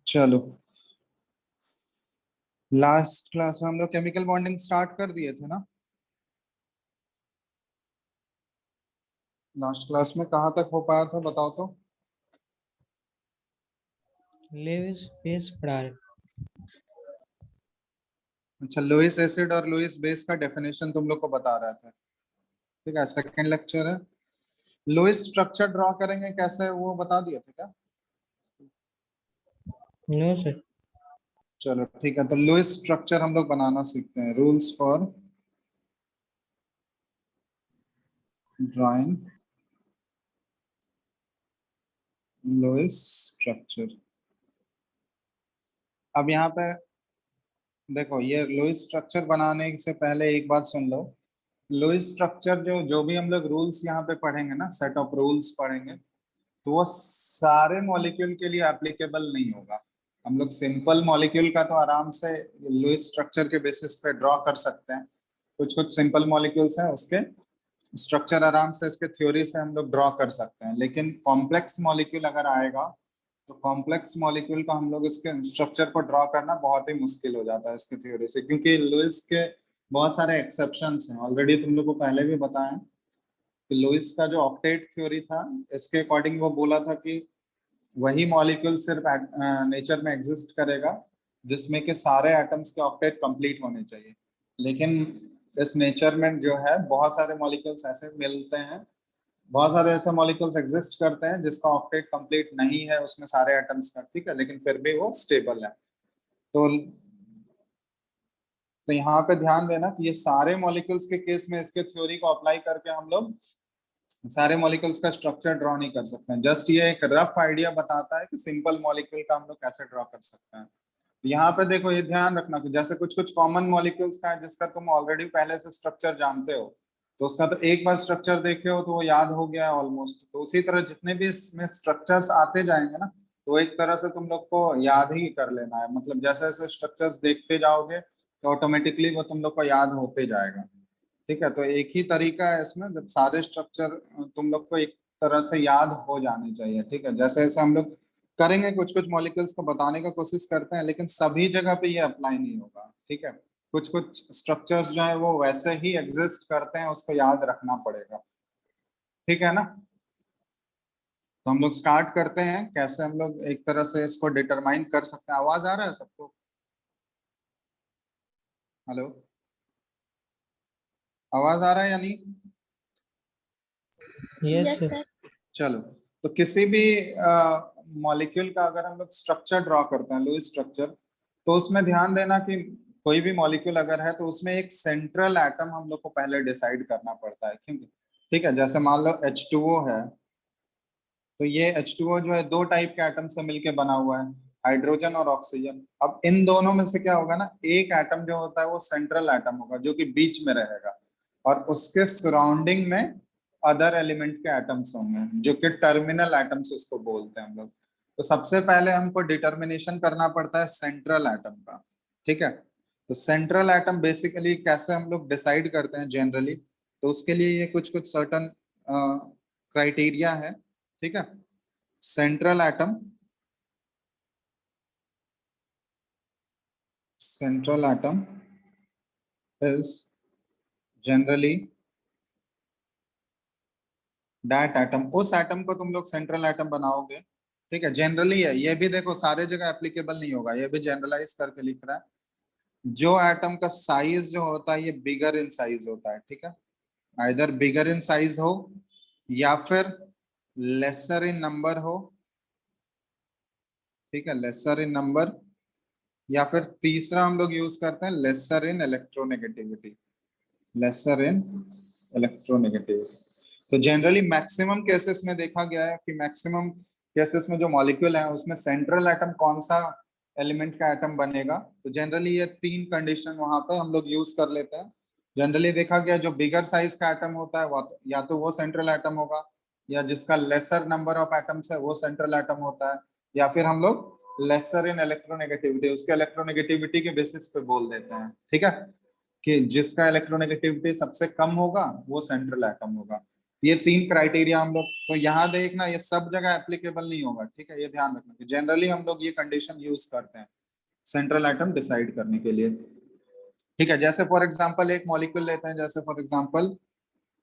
चलो, last class में हम लोग केमिकल बॉन्डिंग स्टार्ट कर दिए थे ना। लास्ट क्लास में कहाँ तक हो पाया था बताओ तो। लेविस बेस पढ़ा रहे। अच्छा, लुईस एसिड और लुईस बेस का डेफिनेशन तुम लोग को बता रहा था। ठीक है, सेकंड लेक्चर है। लुईस स्ट्रक्चर ड्रॉ करेंगे कैसे वो बता दिए थे क्या? No sir. चलो ठीक है, तो लुईस स्ट्रक्चर हम लोग बनाना सीखते हैं। Rules for drawing Lewis structure. अब यहाँ पे देखो, ये लुईस स्ट्रक्चर बनाने से पहले एक बात सुन लो। लुईस स्ट्रक्चर जो जो भी हम लोग रूल्स यहाँ पे पढ़ेंगे ना, सेट ऑफ रूल्स पढ़ेंगे, तो वो सारे मॉलिक्यूल के लिए एप्लीकेबल नहीं होगा। हम लोग सिंपल मॉलिक्यूल का तो आराम से लुईस स्ट्रक्चर के बेसिस पे ड्रॉ कर सकते हैं। कुछ कुछ सिंपल मॉलिक्यूल्स हैं, उसके स्ट्रक्चर आराम से इसके थ्योरी से हम लोग ड्रॉ कर सकते हैं। लेकिन कॉम्प्लेक्स मॉलिक्यूल अगर आएगा तो कॉम्प्लेक्स मॉलिक्यूल का हम लोग इसके स्ट्रक्चर को ड्रॉ करना बहुत ही मुश्किल हो जाता है इसके थ्योरी से, क्योंकि लुईस के बहुत सारे एक्सेप्शंस हैं। ऑलरेडी तुम लोग को पहले भी बताया कि लुईस का जो ऑक्टेट थ्योरी था, इसके अकॉर्डिंग वो बोला था कि वही मॉलिक्यूल सिर्फ नेचर में एग्जिस्ट करेगा जिसमें के सारे एटम्स के ऑक्टेट कंप्लीट होने चाहिए। लेकिन इस नेचर में जो है बहुत सारे मॉलिक्यूल्स ऐसे मिलते हैं, बहुत सारे ऐसे मॉलिक्यूल्स एग्जिस्ट करते हैं जिसका ऑक्टेट कंप्लीट नहीं है उसमें सारे एटम्स का, ठीक है, लेकिन फिर भी वो स्टेबल है। तो यहाँ पे ध्यान देना कि ये सारे मॉलिक्यूल्स के केस में इसके थ्योरी को अप्लाई करके हम लोग सारे मॉलिक्यूल्स का स्ट्रक्चर ड्रॉ नहीं कर सकते हैं। जस्ट ये एक रफ आइडिया बताता है कि सिंपल मॉलिक्यूल का हम लोग कैसे ड्रॉ कर सकते हैं। यहाँ पे देखो, ये ध्यान रखना कि जैसे कुछ कुछ कॉमन मॉलिक्यूल्स का है जिसका तुम ऑलरेडी पहले से स्ट्रक्चर जानते हो, तो उसका तो एक बार स्ट्रक्चर देखे हो तो वो याद हो गया है ऑलमोस्ट। तो उसी तरह जितने भी इसमें स्ट्रक्चर्स आते जाएंगे ना, तो एक तरह से तुम लोग को याद ही कर लेना है। मतलब जैसे जैसे स्ट्रक्चर्स देखते जाओगे तो ऑटोमेटिकली वो तुम लोग को याद होते जाएगा। ठीक है, तो एक ही तरीका है इसमें, जब सारे स्ट्रक्चर तुम लोग को एक तरह से याद हो जाने चाहिए। ठीक है, जैसे जैसे हम लोग करेंगे कुछ कुछ मॉलिक्यूल्स को बताने का कोशिश करते हैं, लेकिन सभी जगह पे ये अप्लाई नहीं होगा। ठीक है, कुछ कुछ स्ट्रक्चर्स जो है वो वैसे ही एग्जिस्ट करते हैं, उसको याद रखना पड़ेगा। ठीक है ना? तो हम लोग स्टार्ट करते हैं कैसे हम लोग एक तरह से इसको डिटरमाइन कर सकते हैं। आवाज आ रहा है सबको? हेलो, आवाज आ रहा है या नहीं? Yes sir. चलो, तो किसी भी मॉलिक्यूल का अगर हम लोग स्ट्रक्चर ड्रॉ करते हैं, लुईस स्ट्रक्चर, तो उसमें ध्यान देना कि कोई भी मॉलिक्यूल अगर है तो उसमें एक सेंट्रल एटम हम लोग को पहले डिसाइड करना पड़ता है, क्योंकि ठीक है, जैसे मान लो H2O है, तो ये H2O जो है दो टाइप के एटम से मिलके बना हुआ है, हाइड्रोजन और ऑक्सीजन। अब इन दोनों में से क्या होगा ना, एक एटम जो होता है वो सेंट्रल एटम होगा जो कि बीच में रहेगा, और उसके सराउंडिंग में अदर एलिमेंट के एटम्स होंगे जो कि टर्मिनल एटम्स उसको बोलते हैं हम लोग। तो सबसे पहले हमको डिटर्मिनेशन करना पड़ता है सेंट्रल एटम का। ठीक है, तो सेंट्रल एटम बेसिकली कैसे हम लोग डिसाइड करते हैं जनरली, तो उसके लिए ये कुछ कुछ सर्टन क्राइटेरिया है। ठीक है, central atom, central atom is generally that atom, उस एटम को तुम लोग सेंट्रल एटम बनाओगे। ठीक है, जनरली है ये भी, देखो सारे जगह एप्लीकेबल नहीं होगा, ये भी जनरलाइज करके लिख रहा है। जो एटम का साइज जो होता है ये बिगर इन साइज होता है। ठीक है, आइदर बिगर इन साइज हो या फिर लेसर इन नंबर हो। ठीक है, लेसर इन नंबर, या फिर तीसरा हम लोग यूज करते हैं लेसर इन इलेक्ट्रोनेगेटिविटी, लेसर इन इलेक्ट्रोनेगेटिविटी। तो जनरली मैक्सिमम केसेस में देखा गया है कि मैक्सिमम केसेस में जो मॉलिक्यूल है उसमें सेंट्रल एटम कौन सा एलिमेंट का एटम बनेगा, तो जनरली ये तीन कंडीशन वहां पे हम लोग यूज कर लेते हैं। जनरली देखा गया जो बिगर साइज का एटम होता है या तो वो सेंट्रल एटम होगा, या जिसका लेसर नंबर ऑफ एटम्स है वो सेंट्रल एटम होता है, या फिर हम लोग लेसर इन इलेक्ट्रोनेगेटिविटी उसके इलेक्ट्रोनेगेटिविटी के बेसिस पे बोल देते हैं। ठीक है, कि जिसका इलेक्ट्रोनेगेटिविटी सबसे कम होगा वो सेंट्रल एटम होगा। ये 3 क्राइटेरिया हम लोग, तो यहाँ देखना ये सब जगह एप्लीकेबल नहीं होगा, ठीक है, ये ध्यान रखना कि जनरली हम लोग ये कंडीशन यूज करते हैं सेंट्रल एटम डिसाइड करने के लिए। ठीक है, जैसे फॉर एग्जांपल एक मॉलिक्यूल लेते हैं, जैसे फॉर एग्जांपल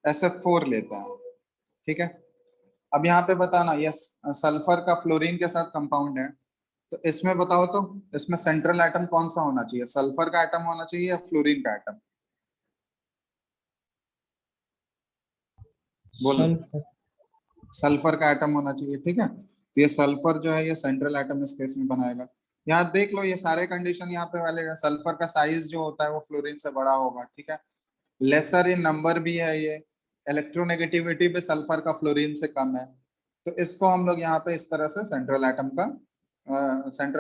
SF4 लेते हैं, ठीक है। अब यहाँ पे बताना ये सल्फर का फ्लोरीन के साथ कंपाउंड है, तो इसमें बताओ तो इसमें सेंट्रल एटम कौन सा होना चाहिए, सल्फर का एटम होना चाहिए या फ्लोरीन का एटम? बोलो। सल्फर। सल्फर का एटम होना चाहिए, ठीक है। तो ये सल्फर जो है ये सेंट्रल एटम इस केस में बनाएगा। यहाँ देख लो ये सारे कंडीशन यहाँ पे वैलिड है। सल्फर का साइज जो होता है वो फ्लोरीन से बड़ा होगा, ठीक है। लेसर इन नंबर भी है ये, इलेक्ट्रोनेगेटिविटी भी सल्फर का फ्लोरीन से कम है। तो इसको हम लोग यहाँ पे इस तरह से सेंट्रल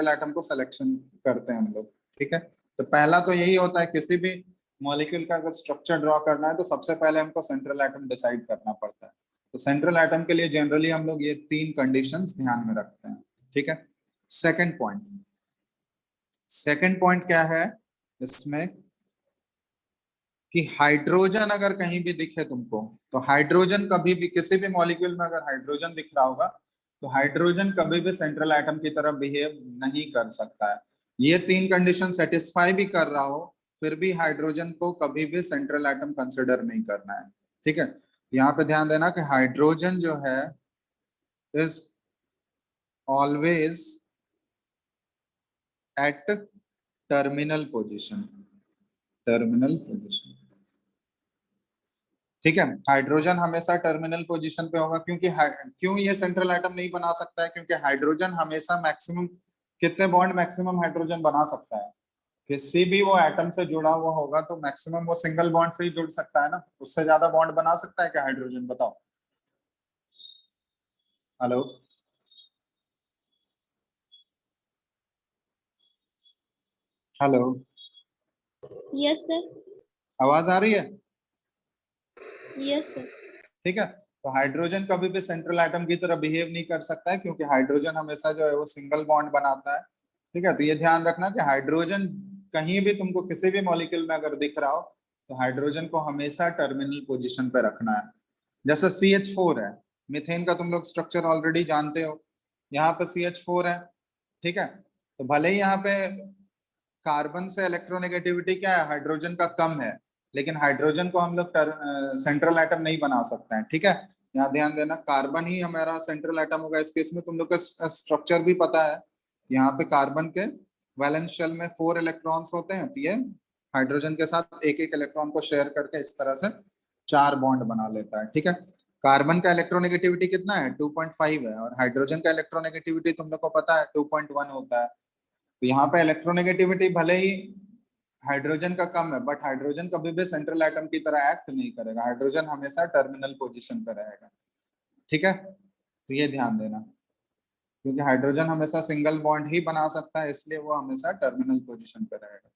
एटम को सिलेक्शन करते हैं हम लोग, ठीक है। तो पहला तो यही होता है, किसी भी मॉलिक्यूल का अगर स्ट्रक्चर ड्रॉ करना है तो सबसे पहले हमको सेंट्रल एटम डिसाइड करना पड़ता है। तो सेंट्रल एटम के लिए जनरली हम लोग ये 3 कंडीशंस ध्यान में रखते हैं, ठीक है। सेकंड पॉइंट, सेकंड पॉइंट क्या है इसमें कि हाइड्रोजन अगर कहीं भी दिखे तुमको, तो हाइड्रोजन कभी भी किसी भी मॉलिक्यूल में अगर हाइड्रोजन दिख रहा होगा तो हाइड्रोजन कभी भी सेंट्रल एटम की तरह बिहेव नहीं कर सकता है। ये 3 कंडीशन सेटिस्फाई भी कर रहा हो फिर भी हाइड्रोजन को कभी भी सेंट्रल एटम कंसिडर नहीं करना है, ठीक है। यहाँ पे ध्यान देना कि हाइड्रोजन जो है is always at terminal position, terminal position, ठीक है। हाइड्रोजन हमेशा टर्मिनल पोजीशन पे होगा, क्योंकि क्यों ये सेंट्रल एटम नहीं बना सकता है, क्योंकि हाइड्रोजन हमेशा मैक्सिमम कितने बॉन्ड मैक्सिमम हाइड्रोजन बना सकता है, किसी भी वो एटम से जुड़ा हुआ होगा तो मैक्सिमम वो सिंगल बॉन्ड से ही जुड़ सकता है ना, उससे ज्यादा बॉन्ड बना सकता है क्या हाइड्रोजन, बताओ। Hello, hello, yes sir. आवाज आ रही है? Yes sir. ठीक है, तो हाइड्रोजन कभी भी सेंट्रल एटम की तरह बिहेव नहीं कर सकता है, क्योंकि हाइड्रोजन हमेशा जो है वो सिंगल बॉन्ड बनाता है, ठीक है। तो ये ध्यान रखना कि हाइड्रोजन कहीं भी तुमको किसी भी मॉलिक्यूल में अगर दिख रहा हो तो हाइड्रोजन को हमेशा टर्मिनल पोजीशन पे रखना है। जैसे CH4 है, मीथेन का तुम लोग स्ट्रक्चर ऑलरेडी जानते हो, यहाँ पे CH4 है, ठीक है। तो भले ही यहाँ पे कार्बन से इलेक्ट्रोनेगेटिविटी क्या है, हाइड्रोजन का कम है, लेकिन हाइड्रोजन को हम लोग सेंट्रल एटम नहीं बना सकते हैं, ठीक है। यहाँ ध्यान देना कार्बन ही हमारा सेंट्रल एटम होगा इस केस में। तुम लोग का स्ट्रक्चर भी पता है, यहाँ पे कार्बन के वैलेंस शेल में 4 इलेक्ट्रॉन्स होते हैं, तो ये हाइड्रोजन के साथ एक एक इलेक्ट्रॉन को शेयर करके इस तरह से 4 बॉन्ड बना लेता है, ठीक है। कार्बन का इलेक्ट्रोनेगेटिविटी कितना है, 2.5 है, और हाइड्रोजन का इलेक्ट्रोनेगेटिविटी तुम लोग को पता है 2.1 होता है। तो यहाँ पे इलेक्ट्रोनेगेटिविटी भले ही हाइड्रोजन का कम है, बट हाइड्रोजन कभी भी सेंट्रल एटम की तरह एक्ट नहीं करेगा, हाइड्रोजन हमेशा टर्मिनल पोजीशन पे रहेगा, ठीक है। तो ये ध्यान देना, क्योंकि हाइड्रोजन हमेशा सिंगल बॉन्ड ही बना सकता है, इसलिए वो हमेशा टर्मिनल पोजीशन पे रहेगा,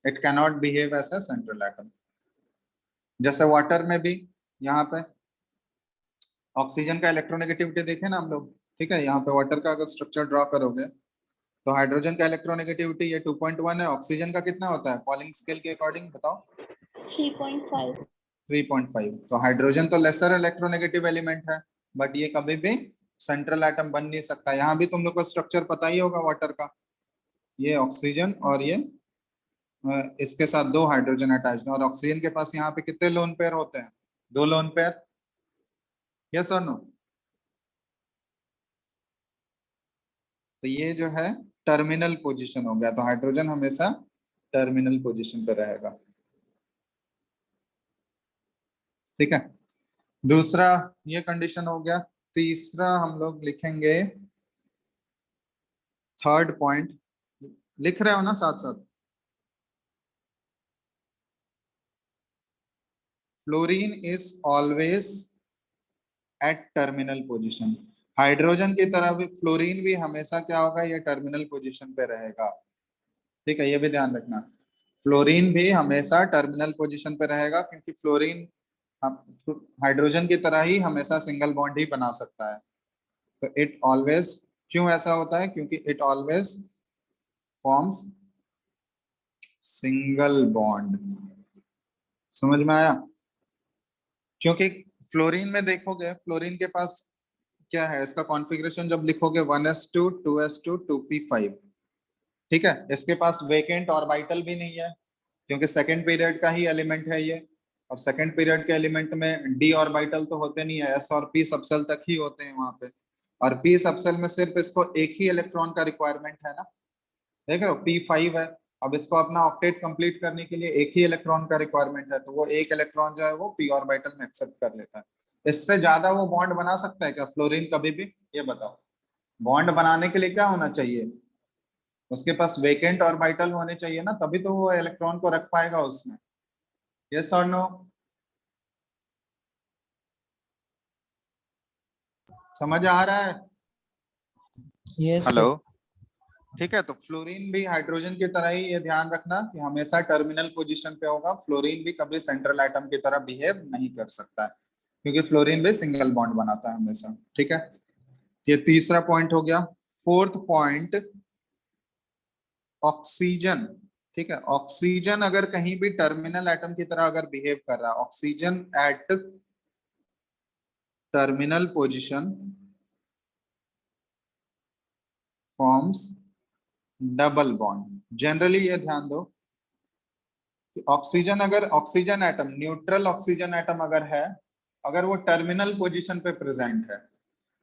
it cannot behave as a central atom. जैसे वाटर में भी यहाँ पे ऑक्सीजन का इलेक्ट्रोनेगेटिविटी देखे ना हम लोग, ठीक है। यहाँ पे वाटर का अगर स्ट्रक्चर ड्रॉ करोगे तो हाइड्रोजन का इलेक्ट्रोनेगेटिविटी ये 2.1 है, ऑक्सीजन का कितना होता है पॉलिंग स्केल के अकॉर्डिंग, बताओ। 3.5। 3.5। तो हाइड्रोजन तो लेसर इलेक्ट्रोनेगेटिव एलिमेंट है, बट ये कभी भी सेंट्रल एटम बन नहीं सकता। यहाँ भी तुम लोग को स्ट्रक्चर पता ही होगा वाटर का, ये ऑक्सीजन और ये इसके साथ 2 हाइड्रोजन अटैच, और ऑक्सीजन के पास यहाँ पे कितने लोन पेयर होते हैं, 2 लोन पेयर, यस और नो। तो ये जो है टर्मिनल पोजीशन हो गया, तो हाइड्रोजन हमेशा टर्मिनल पोजीशन पे रहेगा, ठीक है। दूसरा ये कंडीशन हो गया। तीसरा हम लोग लिखेंगे, थर्ड पॉइंट लिख रहे हो ना साथ साथ, fluorine is always at terminal position. Hydrogen की तरह भी फ्लोरीन भी हमेशा क्या होगा, ये टर्मिनल पोजीशन पे रहेगा, ठीक है। ये भी ध्यान रखना, फ्लोरीन भी हमेशा टर्मिनल पोजीशन पे रहेगा, क्योंकि फ्लोरीन हाइड्रोजन की तरह ही हमेशा सिंगल बॉन्ड ही बना सकता है। तो इट ऑलवेज, क्यों ऐसा होता है, क्योंकि it always forms single bond, समझ में आया? क्योंकि फ्लोरीन में देखोगे, फ्लोरीन के पास क्या है, इसका कॉन्फ़िगरेशन जब लिखोगे 1s2 2s2 2p5, ठीक है। इसके पास वेकेंट ऑर्बिटल भी नहीं है, क्योंकि सेकंड पीरियड का ही एलिमेंट है ये, और सेकंड पीरियड के एलिमेंट में डी ऑर्बिटल तो होते नहीं है, एस और पी सबसेल तक ही होते हैं वहां पे। और पी सबसेल में सिर्फ इसको एक ही इलेक्ट्रॉन का रिक्वायरमेंट है ना, देख रहे हो, P5 है। अब इसको अपना ऑक्टेट कंप्लीट करने के लिए एक ही इलेक्ट्रॉन का रिक्वायरमेंट है, तो वो एक इलेक्ट्रॉन जो है वो पी ऑर्बिटल में एक्सेप्ट कर लेता है। इससे ज्यादा वो बॉन्ड बना सकता है क्या फ्लोरीन कभी भी, ये बताओ। बॉन्ड बनाने के लिए क्या होना चाहिए, उसके पास वेकेंट ऑर्बिटल होने चाहिए ना, तभी तो वो इलेक्ट्रॉन को रख पाएगा उसमें। यस और नो, समझ आ रहा है? Yes hello, sir. ठीक है। तो फ्लोरीन भी हाइड्रोजन की तरह ही, ये ध्यान रखना कि हमेशा टर्मिनल पोजीशन पे होगा। फ्लोरीन भी कभी सेंट्रल एटम की तरह बिहेव नहीं कर सकता है, क्योंकि फ्लोरीन भी सिंगल बॉन्ड बनाता है हमेशा, ठीक है। ये तीसरा पॉइंट हो गया। फोर्थ पॉइंट, ऑक्सीजन, ठीक है। ऑक्सीजन अगर कहीं भी टर्मिनल एटम की तरह अगर बिहेव कर रहा है, oxygen at terminal position forms double bond. Generally ये ध्यान दो कि ऑक्सीजन, अगर oxygen atom, neutral oxygen atom अगर है, अगर वो टर्मिनल पोजीशन पे प्रेजेंट है,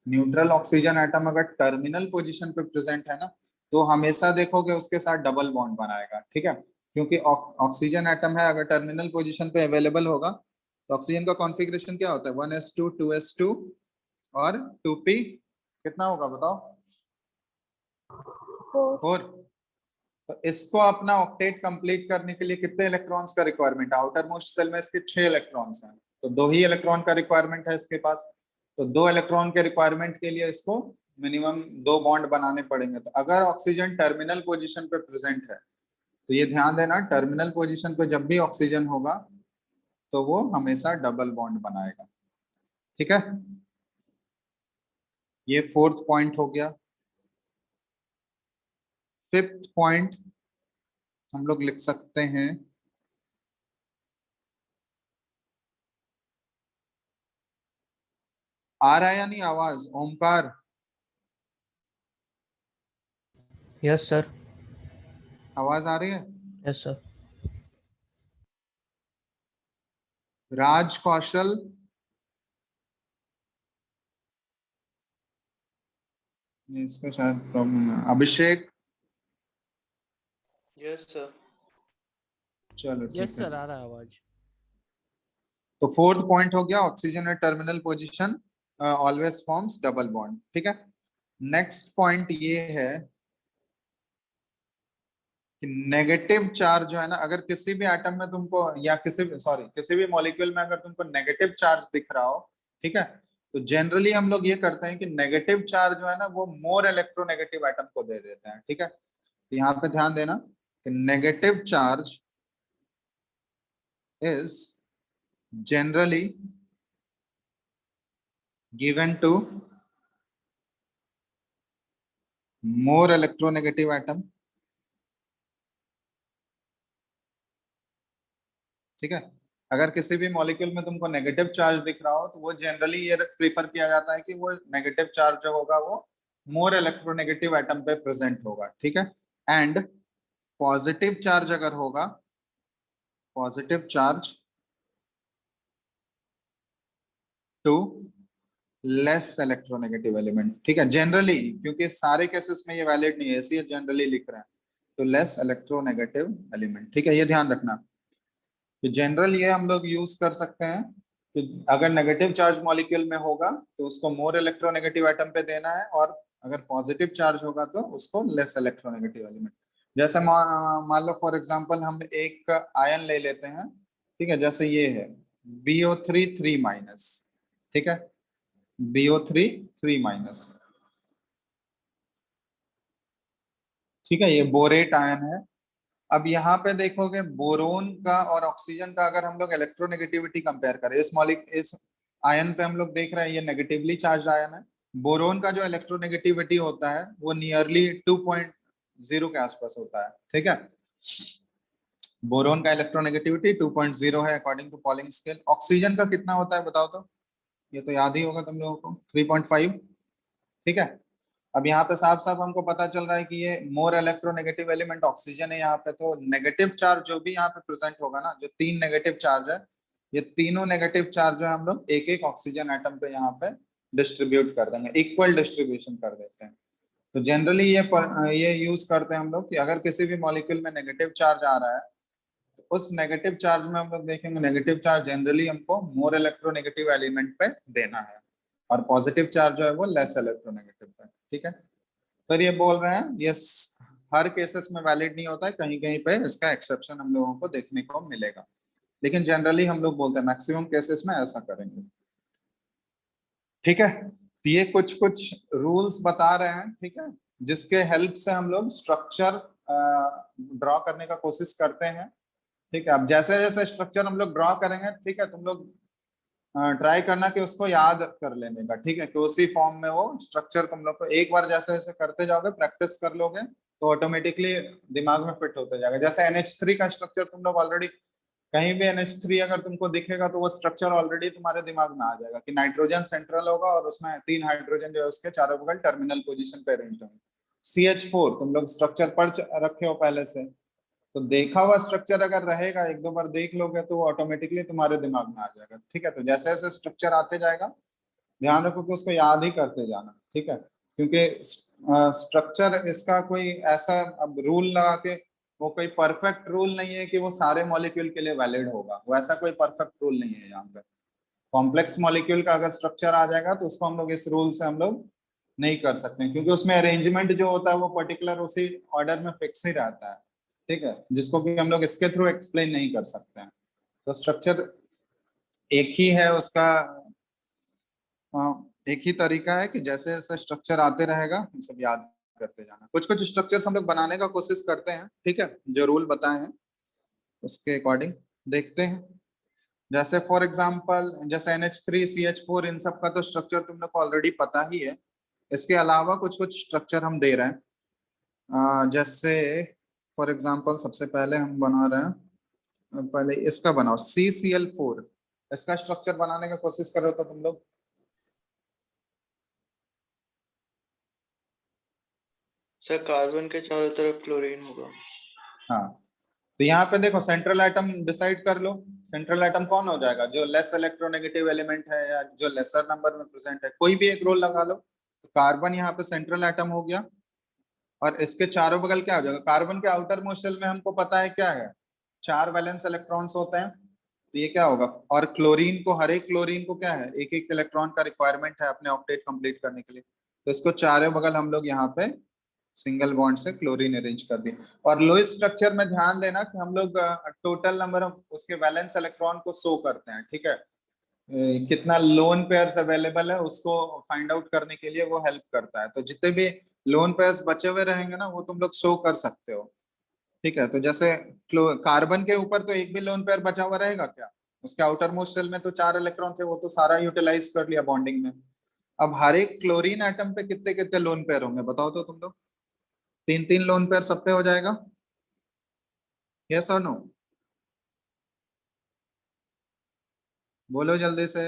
न्यूट्रल ऑक्सीजन एटम अगर टर्मिनल पोजीशन पे प्रेजेंट है ना, तो हमेशा देखोगे उसके साथ डबल बॉन्ड बनाएगा, ठीक है। क्योंकि ऑक्सीजन एटम है, अगर टर्मिनल पोजीशन पे अवेलेबल होगा तो ऑक्सीजन का कॉन्फ़िगरेशन क्या होता है, 1s2 2s2 और 2p, कितना होगा बताओ, 4. 4। तो इसको अपना ऑक्टेट कंप्लीट करने के लिए कितने इलेक्ट्रॉन्स का रिक्वायरमेंट है, आउटर मोस्ट सेल में इसके 6 इलेक्ट्रॉन्स हैं, तो 2 ही इलेक्ट्रॉन का रिक्वायरमेंट है इसके पास। तो 2 इलेक्ट्रॉन के रिक्वायरमेंट के लिए इसको मिनिमम 2 बॉन्ड बनाने पड़ेंगे। तो अगर ऑक्सीजन टर्मिनल पोजीशन पे प्रेजेंट है, तो ये ध्यान देना, टर्मिनल पोजीशन पे जब भी ऑक्सीजन होगा तो वो हमेशा डबल बॉन्ड बनाएगा, ठीक है। ये फोर्थ पॉइंट हो गया। फिफ्थ पॉइंट हम लोग लिख सकते हैं, आ रहा है या नहीं आवाज, ओमकार? Yes sir. आवाज आ रही है? Yes sir. राज कौशल, इसका शायद प्रॉब्लम है। अभिषेक, यस सर। चलो यस ठीक है। सर, आ रहा है आवाज। तो फोर्थ पॉइंट हो गया, oxygen at terminal position always forms double bond, ठीक है। नेक्स्ट पॉइंट ये है कि नेगेटिव चार्ज जो है ना, अगर किसी भी एटम में तुमको, या किसी भी, सॉरी, किसी भी मॉलिक्यूल में अगर तुमको नेगेटिव चार्ज दिख रहा हो, ठीक है, तो जनरली हम लोग ये करते हैं कि नेगेटिव चार्ज जो है ना वो मोर इलेक्ट्रोनेगेटिव एटम को दे देते हैं, ठीक है। तो यहाँ पे ध्यान देना कि negative charge is generally given to more electronegative atom, ठीक है। अगर किसी भी मॉलिक्यूल में तुमको नेगेटिव चार्ज दिख रहा हो, तो वो जनरली ये प्रीफर किया जाता है कि वो नेगेटिव चार्ज जो होगा वो मोर इलेक्ट्रोनेगेटिव एटम पे प्रेजेंट होगा, ठीक है। एंड पॉजिटिव चार्ज अगर होगा, positive charge to less electronegative element, ठीक है। जनरली, क्योंकि सारे केसेस में ये वैलिड नहीं है, इसलिए जनरली लिख रहे हैं, तो लेस इलेक्ट्रोनेगेटिव एलिमेंट, ठीक है, ये ध्यान रखना। तो जनरल ये हम लोग यूज कर सकते हैं कि अगर नेगेटिव चार्ज मॉलिक्यूल में होगा तो उसको मोर इलेक्ट्रोनेगेटिव एटम पे देना है, और अगर पॉजिटिव चार्ज होगा तो उसको लेस इलेक्ट्रोनेगेटिव एलिमेंट। जैसे मान लो फॉर एग्जांपल हम एक आयन ले लेते हैं, ठीक है, जैसे ये है BO3 3 माइनस, ठीक है, BO3 3 माइनस, ठीक है, ये बोरेट आयन है। अब यहाँ पे देखोगे बोरोन का और ऑक्सीजन का अगर हम लोग इलेक्ट्रोनेगेटिविटी कंपेयर करें, इस आयन पे हम लोग देख रहे हैं ये नेगेटिवली चार्ज आयन है। बोरोन का जो इलेक्ट्रोनेगेटिविटी होता है वो नियरली 2.0 के आसपास होता है, ठीक है। बोरोन का इलेक्ट्रोनेगेटिविटी 2.0 है according to Pauling scale. Oxygen का कितना होता है बताओ तो? ये तो याद ही होगा तुम लोगों को, 3.5। ठीक है, अब यहाँ पे साफ साफ हमको पता चल रहा है कि ये मोर इलेक्ट्रोनेगेटिव एलिमेंट ऑक्सीजन है यहाँ पे, तो नेगेटिव चार्ज जो भी यहाँ पे प्रेजेंट होगा ना, जो 3 नेगेटिव चार्ज है, ये तीनों नेगेटिव चार्ज जो है हम लोग एक एक ऑक्सीजन एटम पे यहाँ पे डिस्ट्रीब्यूट कर देंगे, इक्वल डिस्ट्रीब्यूशन कर देते हैं। तो जनरली ये यूज करते हैं हम लोग कि अगर किसी भी मॉलिक्यूल में नेगेटिव चार्ज आ रहा है, तो उस नेगेटिव चार्ज में हम लोग देखेंगे नेगेटिव चार्ज जनरली हमको मोर इलेक्ट्रोनेगेटिव एलिमेंट पे देना है, और पॉजिटिव चार्ज जो है वो लेस इलेक्ट्रोनेगेटिव पे। ठीक है, फिर ये बोल रहे हैं ये हर केसेस में वैलिड नहीं होता है, कहीं कहीं पे इसका एक्सेप्शन हम लोगों को देखने को मिलेगा, लेकिन जनरली हम लोग बोलते हैं मैक्सिमम केसेस में ऐसा करेंगे। ठीक है, तो ये कुछ कुछ रूल्स बता रहे हैं, ठीक है, जिसके हेल्प से हम लोग स्ट्रक्चर ड्रॉ करने का कोशिश करते हैं। ठीक है, अब जैसे जैसे स्ट्रक्चर हम लोग ड्रॉ करेंगे, ठीक है, तुम लोग ट्राई करना कि उसको याद कर लेने का, ठीक है, कि उसी फॉर्म में वो स्ट्रक्चर तुम लोग को एक बार जैसे जैसे करते जाओगे, प्रैक्टिस कर लोगे, तो ऑटोमेटिकली दिमाग में फिट होते जाएगा। जैसे NH3 का स्ट्रक्चर तुम लोग ऑलरेडी, कहीं भी NH3 अगर तुमको दिखेगा तो वो स्ट्रक्चर ऑलरेडी तुम्हारे दिमाग में आ जाएगा कि नाइट्रोजन सेंट्रल होगा और उसमें 3 हाइड्रोजन जो है उसके चारों बगल टर्मिनल पोजीशन पे अरेंज होंगे। CH4 तुम लोग स्ट्रक्चर पढ़ रखे हो पहले से, तो देखा हुआ स्ट्रक्चर अगर रहेगा, एक दो बार देख लोगे तो ऑटोमेटिकली तुम्हारे दिमाग में आ जाएगा। ठीक है, तो जैसे जैसे स्ट्रक्चर आते जाएगा, ध्यान रखो कि उसको याद ही करते जाना। ठीक है, क्योंकि स्ट्रक्चर इसका कोई ऐसा अब रूल लगा के, वो कोई परफेक्ट रूल नहीं है कि वो सारे मॉलिक्यूल के लिए वैलिड होगा, वो ऐसा कोई परफेक्ट रूल नहीं है। यहाँ पे कॉम्प्लेक्स मॉलिक्यूल का अगर स्ट्रक्चर आ जाएगा तो उसको हम लोग इस रूल से हम लोग नहीं कर सकते, क्योंकि उसमें अरेंजमेंट जो होता है वो पर्टिकुलर उसी ऑर्डर में फिक्स ही रहता है। ठीक है, जिसको कि हम लोग इसके थ्रू एक्सप्लेन नहीं कर सकते हैं। तो स्ट्रक्चर एक ही है उसका, एक ही तरीका है कि जैसे जैसे स्ट्रक्चर आते रहेगा ये सब याद करते जाना। कुछ कुछ स्ट्रक्चर्स हम लोग बनाने का कोशिश करते हैं, ठीक है, जो रूल बताए हैं उसके अकॉर्डिंग देखते हैं। जैसे फॉर एग्जांपल जैसे NH3 CH4 इन सब का तो स्ट्रक्चर तुम लोग को ऑलरेडी पता ही है। इसके अलावा कुछ कुछ स्ट्रक्चर हम दे रहे हैं, जैसे फॉर एग्जांपल सबसे पहले हम बना रहे हैं, पहले इसका बनाओ CCl4, इसका स्ट्रक्चर बनाने का कोशिश कर रहे हो तो तुम लोग। सर कार्बन के चारों तरफ क्लोरीन होगा। हाँ, तो यहाँ पे देखो सेंट्रल एटम डिसाइड कर लो, सेंट्रल एटम कौन हो जाएगा, जो लेस इलेक्ट्रोनेगेटिव एलिमेंट है या जो लेसर नंबर में प्रेजेंट है, कोई भी एक रोल लगा लो। तो कार्बन यहाँ पे सेंट्रल एटम हो गया, और इसके चारों बगल क्या हो जाएगा, कार्बन के आउटर मोस्ट शेल में हमको पता है क्या है, 4 वैलेंस इलेक्ट्रॉन्स होते हैं, तो ये क्या होगा, और क्लोरीन को, हर एक क्लोरीन को क्या है, एक एक इलेक्ट्रॉन का रिक्वायरमेंट है अपने ऑक्टेट कंप्लीट करने के लिए। तो इसको चारों बगल हम लोग यहाँ पे सिंगल बॉन्ड से क्लोरीन अरेंज कर दिए। और लोएस्ट स्ट्रक्चर में ध्यान देना कि हम लोग टोटल नंबर ऑफ उसके वैलेंस इलेक्ट्रॉन को शो करते हैं। ठीक है, कितना लोन पेयर्स अवेलेबल है उसको फाइंड आउट करने के लिए वो हेल्प करता है। तो जितने भी लोन पेयर्स बचे हुए रहेंगे ना, वो तुम लोग शो कर सकते हो। ठीक है, तो जैसे कार्बन के ऊपर तो एक भी लोन पेयर बचा हुआ रहेगा क्या, उसके आउटर मोस्ट शेल में तो 4 इलेक्ट्रॉन थे, वो तो सारा यूटिलाइज कर लिया बॉन्डिंग में। अब हर एक क्लोरीन एटम पे कितने कितने लोन पेयर होंगे बताओ तो तुम लोग, 3 3 लोन पेयर सब पे हो जाएगा, यस और नो, बोलो जल्दी से।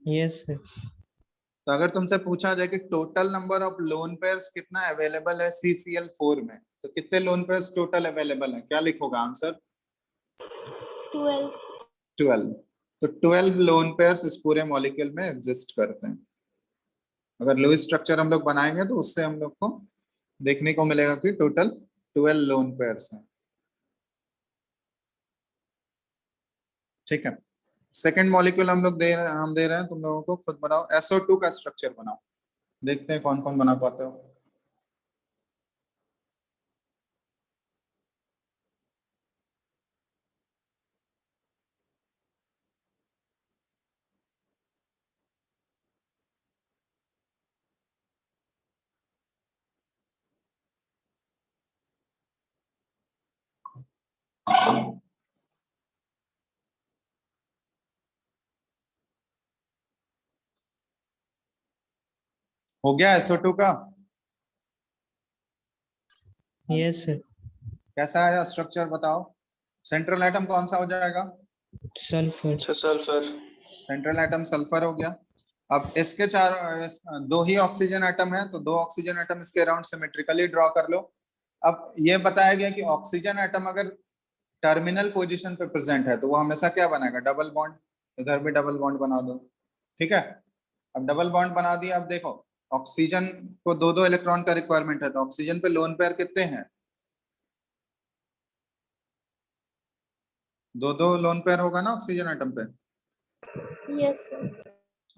Yes sir. तो अगर तुमसे पूछा जाए कि total number of lone pairs कितना अवेलेबल है CCl4 में, तो कितने लोन पेयर्स टोटल अवेलेबल है, क्या लिखोगे आंसर? 12. 12। तो 12 लोन पेयर्स इस पूरे मॉलिक्यूल में एग्जिस्ट करते हैं। अगर लुईस स्ट्रक्चर हम लोग बनाएंगे तो उससे हम लोग को देखने को मिलेगा कि टोटल 12 लोन पेयर्स हैं। ठीक है, सेकेंड मॉलिक्यूल हम दे रहे हैं तुम लोगों को, खुद बनाओ SO2 का स्ट्रक्चर बनाओ, देखते हैं कौन कौन बना पाते हो। हो गया SO2 का? Yes sir. कैसा आया स्ट्रक्चर बताओ, सेंट्रल एटम कौन सा हो जाएगा? Sulphur. Sulphur. Central atom sulphur हो गया। अब इसके दो ही ऑक्सीजन एटम है, तो दो ऑक्सीजन एटम इसके अराउंड सिमेट्रिकली ड्रॉ कर लो। अब ये बताया गया कि ऑक्सीजन एटम अगर टर्मिनल पोजीशन पे प्रेजेंट है तो वो हमेशा क्या बनाएगा, डबल बॉन्ड। इधर भी डबल बॉन्ड बना दो, ठीक है। अब डबल बॉन्ड बना दिया। अब देखो ऑक्सीजन को दो दो इलेक्ट्रॉन का रिक्वायरमेंट है, तो ऑक्सीजन पे लोन पेयर कितने हैं, दो दो लोन पेयर होगा ना ऑक्सीजन एटम पे। Yes, sir.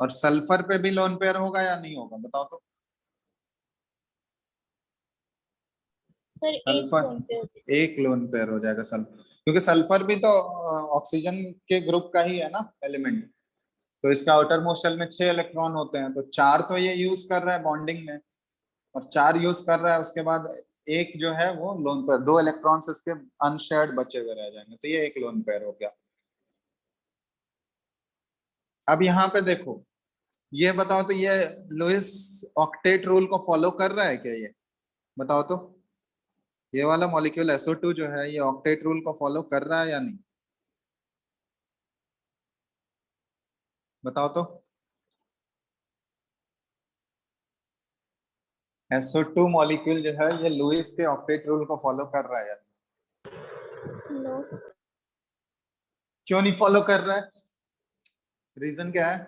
और सल्फर पे भी लोन पेयर होगा या नहीं होगा, बताओ तो। Sir, एक सल्फर फोन पे होते एक लोन पेयर हो जाएगा सल्फर, क्योंकि सल्फर भी तो ऑक्सीजन के ग्रुप का ही है ना एलिमेंट। तो इसका आउटर मोस्ट शेल में 6 इलेक्ट्रॉन होते हैं, तो 4 तो ये यूज कर रहा है बॉन्डिंग में, और 4 यूज कर रहा है, उसके बाद एक जो है वो लोन पेयर, 2 इलेक्ट्रॉन्स इसके अनशेयर्ड बचे हुए रह जाएंगे, तो ये एक लोन पेयर हो गया। अब यहाँ पे देखो, ये बताओ तो ये लुईस ऑक्टेट रूल को फॉलो कर रहा है क्या, ये बताओ तो। ये वाला मॉलिक्यूल SO2 जो है ये ऑक्टेट रूल को फॉलो कर रहा है या नहीं, बताओ तो। SO2 मॉलिक्यूल जो है ये लुईस के ऑक्टेट रूल को फॉलो कर रहा है या नहीं? No, sir. क्यों नहीं फॉलो कर रहा है, रीजन क्या है।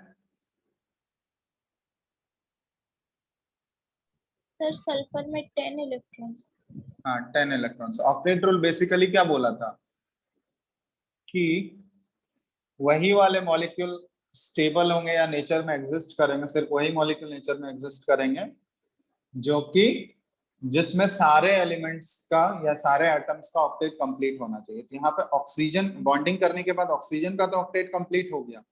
Sir, सल्फर में 10 इलेक्ट्रॉन्स। हाँ 10 इलेक्ट्रॉन्स। ऑक्टेट रूल बेसिकली क्या बोला था कि वही वाले मॉलिक्यूल स्टेबल होंगे या नेचर में एग्जिस्ट करेंगे, सिर्फ वही मॉलिक्यूल नेचर में एग्जिस्ट करेंगे जो कि जिसमें सारे एलिमेंट्स का या सारे एटम्स का ऑक्टेट कंप्लीट होना चाहिए। तो यहाँ पे ऑक्सीजन बॉन्डिंग करने के बाद ऑक्सीजन का तो ऑक्टेट कंप्लीट हो गया।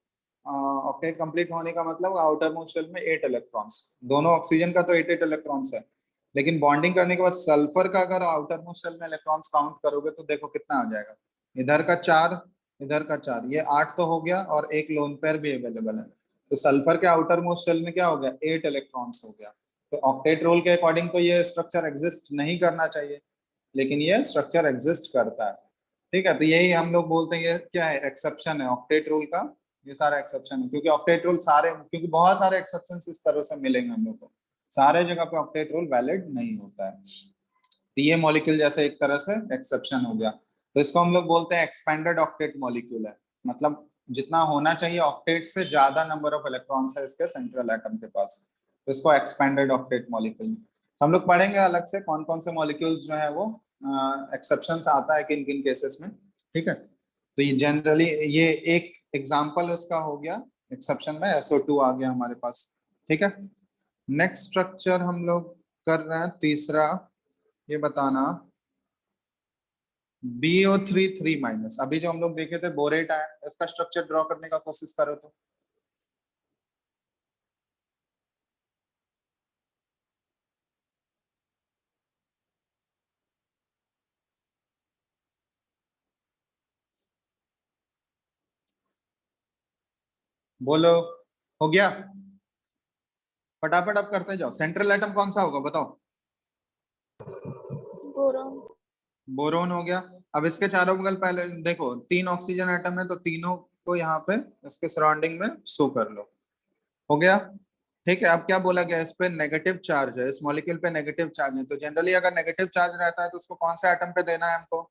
ऑक्टेट कंप्लीट होने का मतलब आउटर मोस्ट शेल में 8 इलेक्ट्रॉन्स, दोनों ऑक्सीजन का तो 8 इलेक्ट्रॉन्स है, लेकिन बॉन्डिंग करने के बाद सल्फर का अगर आउटर मोस्ट शेल में इलेक्ट्रॉन्स काउंट करोगे तो देखो कितना आ जाएगा, इधर का 4 इधर का 4, ये 8 तो हो गया, और एक लोन पेयर भी अवेलेबल है। तो सल्फर के आउटर मोस्ट शेल में क्या हो गया, 8 इलेक्ट्रॉन्स हो गया। तो ऑक्टेट रूल के अकॉर्डिंग तो ये स्ट्रक्चर एग्जिस्ट नहीं करना चाहिए, लेकिन ये स्ट्रक्चर एग्जिस्ट करता है, ठीक है। तो यही हम लोग बोलते हैं ये क्या है, एक्सेप्शन है ऑक्टेट रूल का। ये सारा एक्सेप्शन है, क्योंकि ऑक्टेट रूल सारे, क्योंकि बहुत सारे एक्सेप्शन इस तरह से मिलेंगे हम लोग को, सारे जगह पे ऑक्टेट रूल वैलिड नहीं होता है। तो ये मॉलिक्यूल जैसे एक तरह से एक्सेप्शन हो गया, तो इसको हम लोग बोलते हैं एक्सपेंडेड ऑक्टेट मॉलिक्यूल है। मतलब जितना होना चाहिए ऑक्टेट से ज्यादा नंबर ऑफ इलेक्ट्रॉन्स है इसके सेंट्रल एटम के पास, तो इसको एक्सपेंडेड ऑक्टेट मॉलिक्यूल। हम लोग पढ़ेंगे अलग से कौन कौन से मॉलिक्यूल्स जो है वो एक्सेप्शंस आता है किन किन केसेस में, ठीक है। तो ये जनरली ये एक एग्जांपल उसका हो गया, एक्सेप्शन में SO2 आ गया हमारे पास, ठीक है। नेक्स्ट स्ट्रक्चर हम लोग कर रहे हैं तीसरा, ये बताना BO3 3-। अभी जो हम लोग देखे थे बोरेट आयन, इसका स्ट्रक्चर ड्रॉ करने का कोशिश करो तो। बोलो, हो गया, फटाफट अब करते जाओ। सेंट्रल एटम कौन सा होगा बताओ, बोरॉन। बोरोन हो गया। अब इसके चारों बगल पहले देखो 3 ऑक्सीजन एटम है, तो तीनों को यहाँ पे इसके सराउंडिंग में शो कर लो, हो गया, ठीक है। अब क्या बोला गया, इस पे नेगेटिव चार्ज है, इस मॉलिक्यूल पे नेगेटिव चार्ज है, तो जनरली अगर नेगेटिव चार्ज रहता है तो उसको कौन सा एटम पे देना है हमको,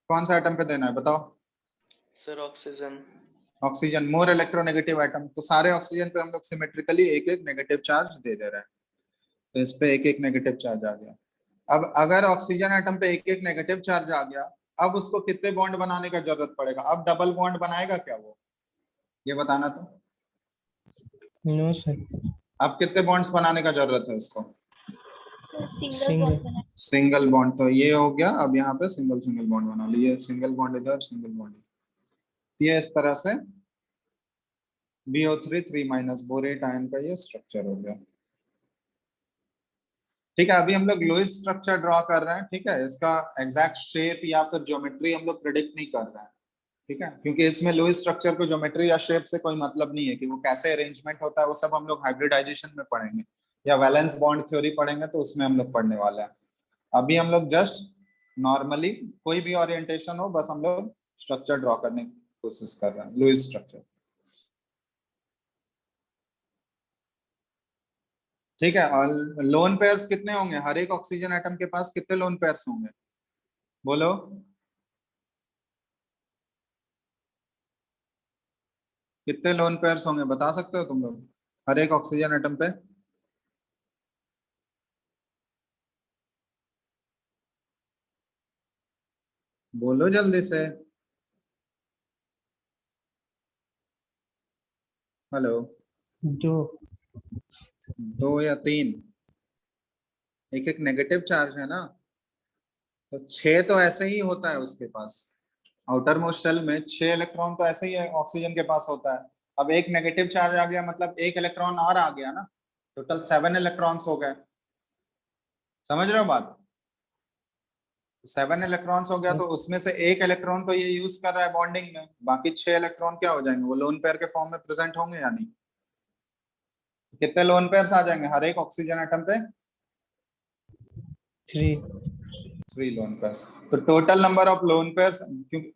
कौन सा एटम पे देना है बताओ। Sir oxygen. ऑक्सीजन, मोर इलेक्ट्रोनेगेटिव एटम, तो सारे ऑक्सीजन पे हम लोग सिमेट्रिकली एक एक नेगेटिव चार्ज दे दे रहे हैं, तो इस पे एक एक नेगेटिव चार्ज आ गया। अब अगर ऑक्सीजन एटम पे एक एक नेगेटिव चार्ज आ गया, अब उसको कितने बॉन्ड बनाने का जरूरत पड़ेगा, अब डबल बॉन्ड बनाएगा क्या वो, ये बताना तो। No sir. अब कितने बॉन्ड्स बनाने का जरूरत है उसको, सर सिंगल Single. बॉन्ड बना। सिंगल बॉन्ड, तो ये हो गया। अब यहाँ पे सिंगल सिंगल बॉन्ड बना लिए, सिंगल बॉन्ड इधर सिंगल बॉन्ड, ये इस तरह से BO3 3- बोरेट आयन का ये स्ट्रक्चर हो गया, ठीक है। अभी हम लोग लुईस स्ट्रक्चर ड्रॉ कर रहे हैं, ठीक है। इसका एग्जैक्ट शेप या फिर ज्योमेट्री हम लोग प्रिडिक्ट नहीं कर रहे हैं, ठीक है, क्योंकि इसमें लुईस स्ट्रक्चर को ज्योमेट्री या शेप से कोई मतलब नहीं है कि वो कैसे अरेंजमेंट होता है, वो सब हम लोग हाइब्रिडाइजेशन में पढ़ेंगे या वैलेंस बॉन्ड थ्योरी पढ़ेंगे, तो उसमें हम लोग पढ़ने वाले हैं। अभी हम लोग जस्ट नॉर्मली कोई भी ओरिएंटेशन हो, बस हम लोग स्ट्रक्चर ड्रॉ करने कोशिश कर रहे हैं, लुईस स्ट्रक्चर। ठीक है, और लोन पेयर्स कितने होंगे हर एक ऑक्सीजन एटम के पास, कितने लोन पेयर्स होंगे बोलो। कितने लोन पेयर्स होंगे बता सकते हो तुम लोग हर एक ऑक्सीजन एटम पे? बोलो जल्दी से। हेलो। दो। दो या तीन? एक एक नेगेटिव चार्ज है ना, तो छह तो ऐसे ही होता है उसके पास। आउटर मोस्ट शेल में 6 इलेक्ट्रॉन तो ऐसे ही है, ऑक्सीजन के पास होता है। अब एक नेगेटिव चार्ज आ गया मतलब एक इलेक्ट्रॉन और आ गया ना, टोटल 7 इलेक्ट्रॉन्स हो गए। समझ रहे हो बात? 7 इलेक्ट्रॉन्स हो गया तो उसमें से एक इलेक्ट्रॉन तो ये यूज कर रहा है बॉन्डिंग में, बाकी 6 इलेक्ट्रॉन क्या हो जाएंगे, वो लोन पेयर के फॉर्म में प्रेजेंट होंगे या नहीं? कितने लोन पेयर्स आ जाएंगे हर एक ऑक्सीजन एटम पे? 3। 3 लोन पेयर्स। तो total number of lone pairs,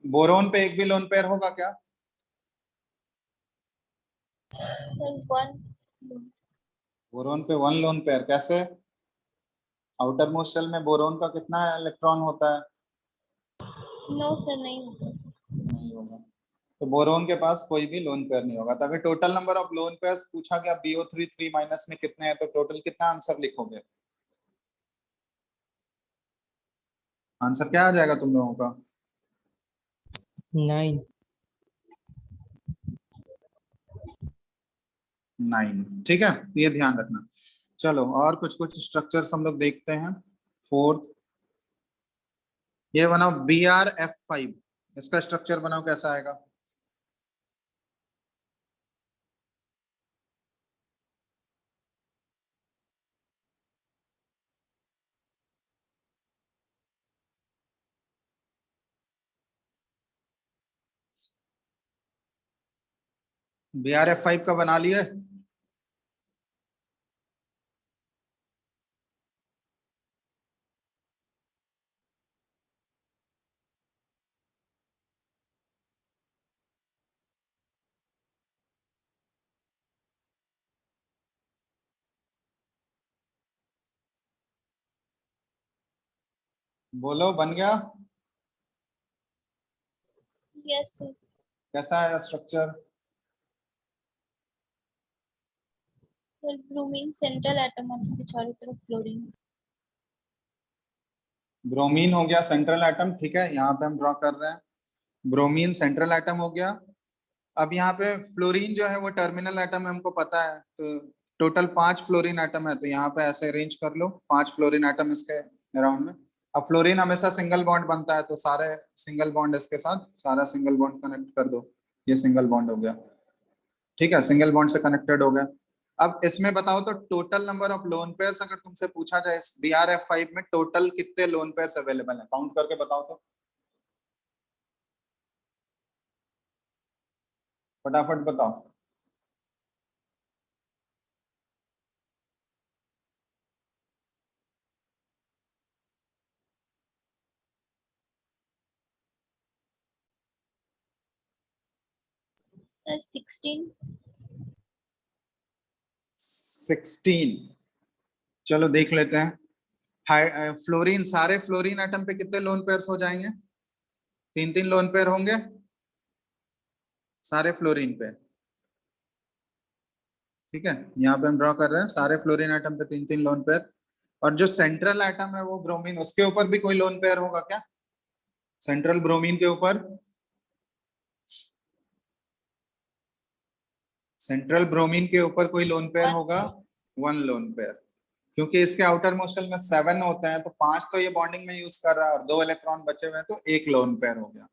boron पे एक भी लोन पेयर होगा क्या? सर 1। बोरोन पे 1 लोन पेयर कैसे? आउटर मोस्ट शेल में बोरोन का कितना इलेक्ट्रॉन होता है? नो सर, नहीं होगा। नहीं होगा। तो बोरोन के पास कोई भी लोन पेयर नहीं होगा। तो अगर total number of lone pairs पूछा गया BO3 3 माइनस में कितने हैं, तो टोटल कितना आंसर लिखोगे? आंसर क्या आ जाएगा तुम लोगों का? 9। 9। ठीक है, तो ये ध्यान रखना। चलो और कुछ कुछ स्ट्रक्चर्स हम लोग देखते हैं। फोर्थ, ये बनाओ BrF5, इसका स्ट्रक्चर बनाओ कैसा आएगा? BrF5 का बना लिए? बोलो बन गया? Yes sir. कैसा है structure? Sir bromine central atom और उसके चारों तरफ फ्लोरीन। ब्रोमीन हो गया सेंट्रल एटम, ठीक है, यहाँ पे हम ड्रॉ कर रहे हैं। ब्रोमीन सेंट्रल एटम हो गया। अब यहाँ पे फ्लोरीन जो है वो टर्मिनल एटम हमको पता है, तो टोटल 5 फ्लोरीन एटम है, तो यहाँ पे ऐसे अरेंज कर लो 5 फ्लोरीन एटम इसके अराउंड में। अब फ्लोरीन हमेशा सिंगल बॉन्ड बनता है, तो सारे सिंगल बॉन्ड इसके साथ, सारा सिंगल बॉन्ड कनेक्ट कर दो। ये सिंगल बॉन्ड हो गया, ठीक है, सिंगल बॉन्ड से कनेक्टेड हो गया। अब इसमें बताओ तो total number of lone pairs अगर तुमसे पूछा जाए इस BrF5 में टोटल कितने लोन पेयर्स अवेलेबल है, काउंट करके बताओ तो, फटाफट बताओ। सर 16। 16। चलो देख लेते हैं। फ्लोरीन, सारे फ्लोरीन एटम पे कितने लोन पेयर्स हो जाएंगे? 3 3 लोन पेयर होंगे सारे फ्लोरीन पे। ठीक है, यहाँ पे हम ड्रॉ कर रहे हैं सारे फ्लोरीन एटम पे 3 3 लोन पेयर। और जो सेंट्रल एटम है वो ब्रोमीन, उसके ऊपर भी कोई लोन पेयर होगा क्या? सेंट्रल ब्रोमीन के ऊपर, सेंट्रल ब्रोमीन के ऊपर कोई लोन पेयर 1 होगा? सर। 1 lone pair. क्योंकि इसके आउटर मोशन में 7 होते हैं, तो 5 तो ये बॉन्डिंग में यूज कर रहा है और 2 इलेक्ट्रॉन बचे हुए हैं, तो एक लोन पेयर हो गया।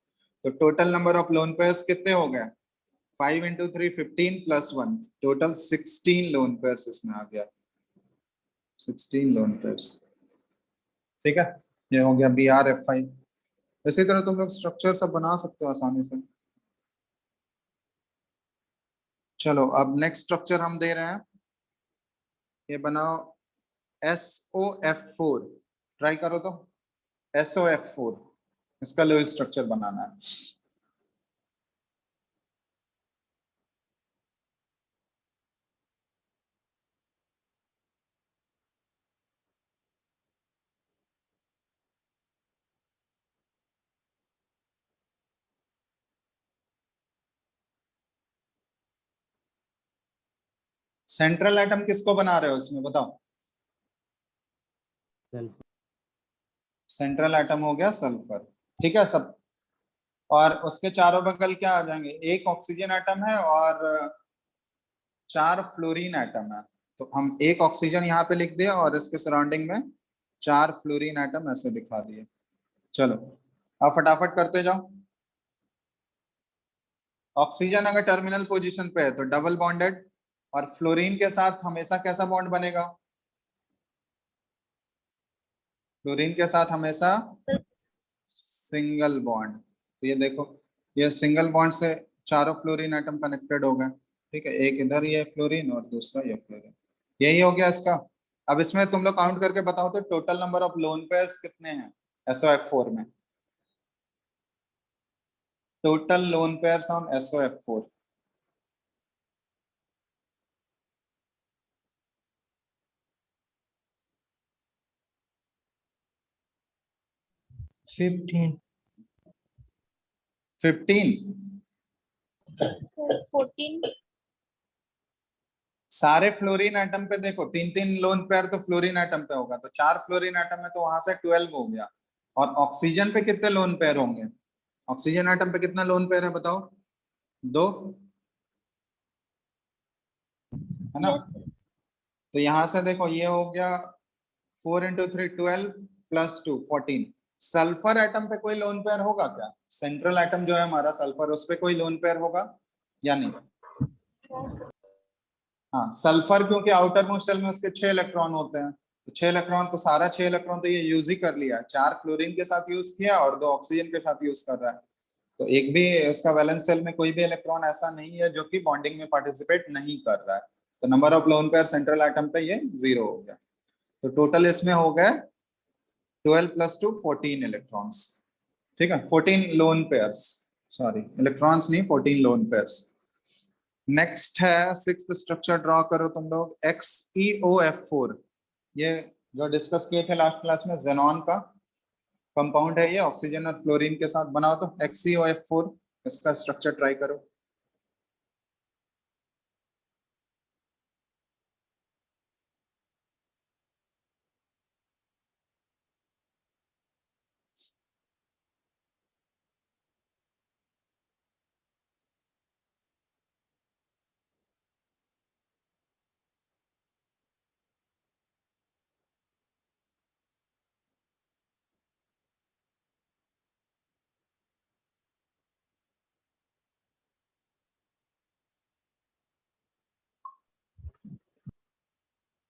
तो total number of lone pairs कितने हो गए? 5 × 3 15 + 1, टोटल 16 लोन पेयर्स इसमें आ गया। 16 लोन पेयर्स। ठीक है, ये हो गया BrF5। इसी तरह तुम लोग स्ट्रक्चर सब बना सकते हो आसानी से। चलो अब नेक्स्ट स्ट्रक्चर हम दे रहे हैं, ये बनाओ SOF4। ट्राई करो तो, SOF4, इसका लो स्ट्रक्चर बनाना है। सेंट्रल एटम किसको बना रहे हो इसमें बताओ? सेंट्रल एटम हो गया सल्फर, ठीक है सब। और उसके चारों बगल क्या आ जाएंगे? एक ऑक्सीजन एटम है और 4 फ्लोरीन एटम है। तो हम एक ऑक्सीजन यहाँ पे लिख दिया और इसके सराउंडिंग में 4 फ्लोरीन एटम ऐसे दिखा दिए। चलो अब फटाफट करते जाओ। ऑक्सीजन अगर टर्मिनल पोजीशन पे है तो डबल बॉन्डेड, और फ्लोरीन के साथ हमेशा कैसा बॉन्ड बनेगा? फ्लोरीन के साथ हमेशा सिंगल बॉन्ड। तो ये देखो, ये सिंगल बॉन्ड से चारों फ्लोरीन एटम कनेक्टेड हो गए, ठीक है। एक इधर ये फ्लोरीन और दूसरा ये फ्लोरीन, यही हो गया इसका। अब इसमें तुम लोग काउंट करके बताओ तो total number of lone pairs कितने हैं SOF4 में? Total lone pairs on SOF4। 15. 15। Sir 14। सारे फ्लोरीन एटम पे देखो 3-3 लोन पेयर तो फ्लोरीन एटम पे होगा, तो 4 फ्लोरीन एटम है तो वहां से 12 हो गया। और ऑक्सीजन पे कितने लोन पेयर होंगे? ऑक्सीजन एटम पे कितना लोन पेयर है बताओ? 2, है ना? Yes sir. तो यहां से देखो ये हो गया 4 × 3 12 + 2 14। सल्फर एटम पे कोई लोन पेयर होगा क्या? सेंट्रल एटम जो है हमारा सल्फर, उस पे कोई लोन पेयर होगा या नहीं? हाँ सर। हाँ, सल्फर क्योंकि आउटर मोस्ट शेल में उसके 6 इलेक्ट्रॉन होते हैं, तो 6 इलेक्ट्रॉन तो सारा 6 इलेक्ट्रॉन तो ये यूज ही कर लिया, 4 फ्लोरीन के साथ यूज किया और 2 ऑक्सीजन के साथ यूज कर रहा है। तो एक भी उसका वैलेंस शेल में कोई भी इलेक्ट्रॉन ऐसा नहीं है जो कि बॉन्डिंग में पार्टिसिपेट नहीं कर रहा है। तो number of lone pair central atom पे ये 0 हो गया। तो टोटल इसमें हो गए 12 + 2 14 इलेक्ट्रॉन्स, ठीक है। 14 लोन पेयर्स, सॉरी इलेक्ट्रॉन्स नहीं, 14 लोन पेयर्स। नेक्स्ट है 6th स्ट्रक्चर, ड्रॉ करो तुम लोग XeOF4। ये जो डिस्कस किए थे लास्ट क्लास में, जेनॉन का कंपाउंड है ये, ऑक्सीजन और फ्लोरीन के साथ। बनाओ तो XeOF4, इसका स्ट्रक्चर ट्राई करो।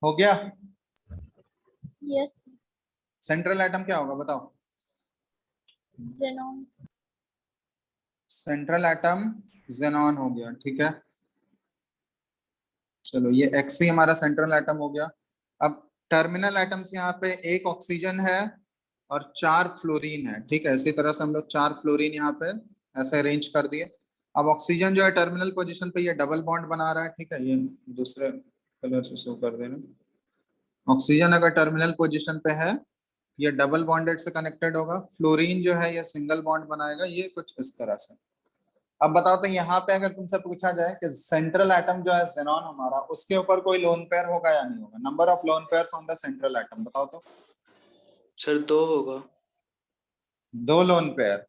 हो गया? यस। सेंट्रल एटम क्या होगा बताओ? जेनॉन। सेंट्रल एटम जेनॉन हो गया, ठीक है। चलो ये Xe हमारा सेंट्रल एटम हो गया। अब टर्मिनल एटम्स यहाँ पे एक ऑक्सीजन है और 4 फ्लोरीन है, ठीक है। इसी तरह से हम लोग 4 फ्लोरीन यहाँ पे ऐसे अरेंज कर दिए। अब ऑक्सीजन जो है टर्मिनल पोजीशन पे ये डबल बॉन्ड बना रहा है, ठीक है। ये दूसरे कलर से शो कर देना। ऑक्सीजन अगर टर्मिनल पोजीशन पे है, ये डबल बॉन्डेड से कनेक्टेड होगा। फ्लोरीन जो है ये सिंगल बॉन्ड बनाएगा, ये कुछ इस तरह से। अब बताओ तो यहाँ पे अगर तुमसे पूछा जाए कि सेंट्रल एटम जो है xenon हमारा, उसके ऊपर कोई लोन पेयर होगा या नहीं होगा? Number of lone pairs on the central atom बताओ तो। सर 2 होगा। 2 लोन पेयर।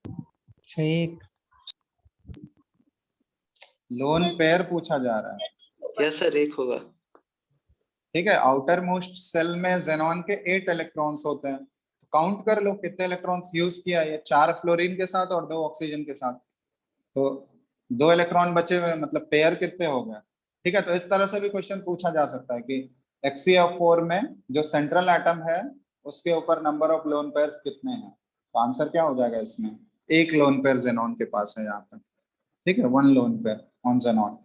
अच्छा, एक. लोन पेयर पूछा जा रहा है, यस सर 1 होगा। ठीक है। आउटर मोस्ट सेल में xenon के 8 इलेक्ट्रॉन्स होते हैं, तो काउंट कर लो कितने इलेक्ट्रॉन्स यूज किया है। 4 फ्लोरीन के साथ और 2 ऑक्सीजन के साथ, तो 2 इलेक्ट्रॉन बचे हुए, मतलब पेयर कितने हो गए, ठीक है। तो इस तरह से भी क्वेश्चन पूछा जा सकता है कि XeO4 में जो सेंट्रल एटम है उसके ऊपर नंबर ऑफ लोन पेयर्स कितने हैं। तो आंसर क्या हो जाएगा इसमें? एक लोन पेयर xenon के पास है यहाँ पे, ठीक है। 1 लोन पेयर ऑन xenon।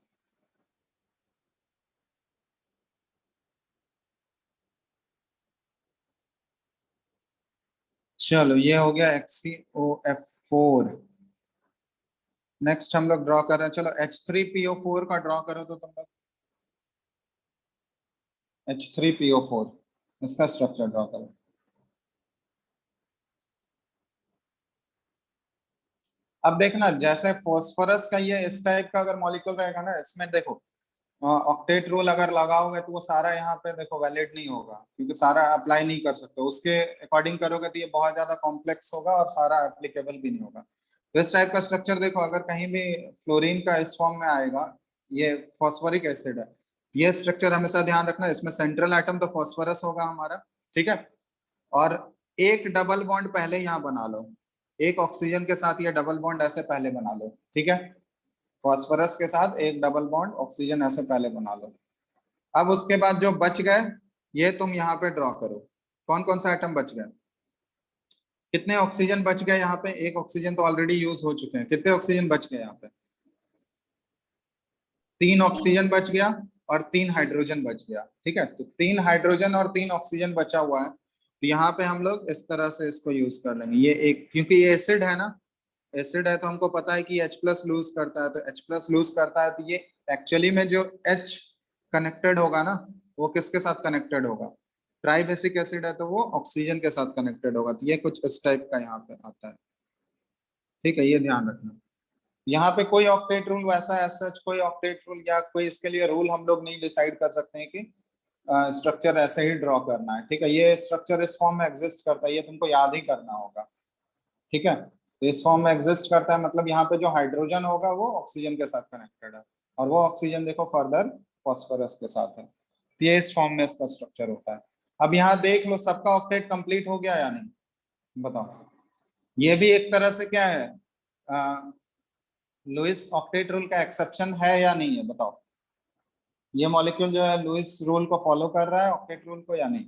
चलो ये हो गया XeOF4। नेक्स्ट हम लोग ड्रॉ कर रहे हैं, चलो H3PO4 का ड्रॉ करो तो तुम लोग। H3PO4, इसका स्ट्रक्चर ड्रॉ करो। अब देखना, जैसे फॉस्फोरस का ये इस टाइप का अगर मॉलिक्यूल रहेगा ना, इसमें देखो ऑक्टेट रूल अगर लगाओगे तो वो सारा यहाँ पे देखो वैलिड नहीं होगा, क्योंकि सारा अप्लाई नहीं कर सकते उसके अकॉर्डिंग करोगे तो ये बहुत ज्यादा कॉम्प्लेक्स होगा और सारा एप्लीकेबल भी नहीं होगा। तो इस टाइप का स्ट्रक्चर देखो, अगर कहीं भी फ्लोरीन का इस फॉर्म में आएगा, ये फॉस्फोरिक एसिड है, ये स्ट्रक्चर हमेशा ध्यान रखना, इसमें सेंट्रल एटम तो फॉस्फोरस होगा हमारा, ठीक है, और एक डबल बॉन्ड पहले यहाँ बना लो, एक ऑक्सीजन के साथ ये डबल बॉन्ड ऐसे पहले बना लो, ठीक है, फॉस्फोरस के साथ एक डबल बॉन्ड ऑक्सीजन ऐसे पहले बना लो। अब उसके बाद जो बच गए ये तुम यहाँ पे ड्रॉ करो, कौन कौन सा आइटम बच गए, कितने ऑक्सीजन बच गए यहाँ पे, एक ऑक्सीजन तो ऑलरेडी यूज हो चुके हैं, कितने ऑक्सीजन बच गए यहाँ पे, 3 ऑक्सीजन बच गया और 3 हाइड्रोजन बच गया, ठीक है, तो 3 हाइड्रोजन और 3 ऑक्सीजन बचा हुआ है, तो यहाँ पे हम लोग इस तरह से इसको यूज कर लेंगे, ये एक, क्योंकि ये एसिड है ना, एसिड है तो हमको पता है कि H प्लस लूज करता है, तो H प्लस लूज करता है, तो ये एक्चुअली में जो H कनेक्टेड होगा ना, वो किसके साथ कनेक्टेड होगा, ट्राई बेसिक एसिड है तो वो ऑक्सीजन के साथ कनेक्टेड होगा, तो ये कुछ इस टाइप का यहाँ पे आता है, ठीक है, ये ध्यान रखना। यहाँ पे कोई ऑक्टेट रूल वैसा सच कोई ऑक्टेट रूल या कोई इसके लिए रूल हम लोग नहीं डिसाइड कर सकते हैं कि स्ट्रक्चर ऐसे ही ड्रॉ करना है, ठीक है, ये स्ट्रक्चर इस फॉर्म में एग्जिस्ट करता है, ये तुमको याद ही करना होगा, ठीक है, तो इस फॉर्म में एग्जिस्ट करता है, मतलब यहाँ पे जो हाइड्रोजन होगा वो ऑक्सीजन के साथ कनेक्टेड है, और वो ऑक्सीजन देखो फर्दर फॉस्फोरस के साथ है, तो ये इस फॉर्म में इसका स्ट्रक्चर होता है। अब यहाँ देख लो सबका ऑक्टेट कंप्लीट हो गया या नहीं, बताओ, ये भी एक तरह से क्या है, लुइस ऑक्टेट रूल का एक्सेप्शन है या नहीं है, बताओ, ये मॉलिक्यूल जो है लुइस रूल को फॉलो कर रहा है ऑक्टेट रूल को या नहीं,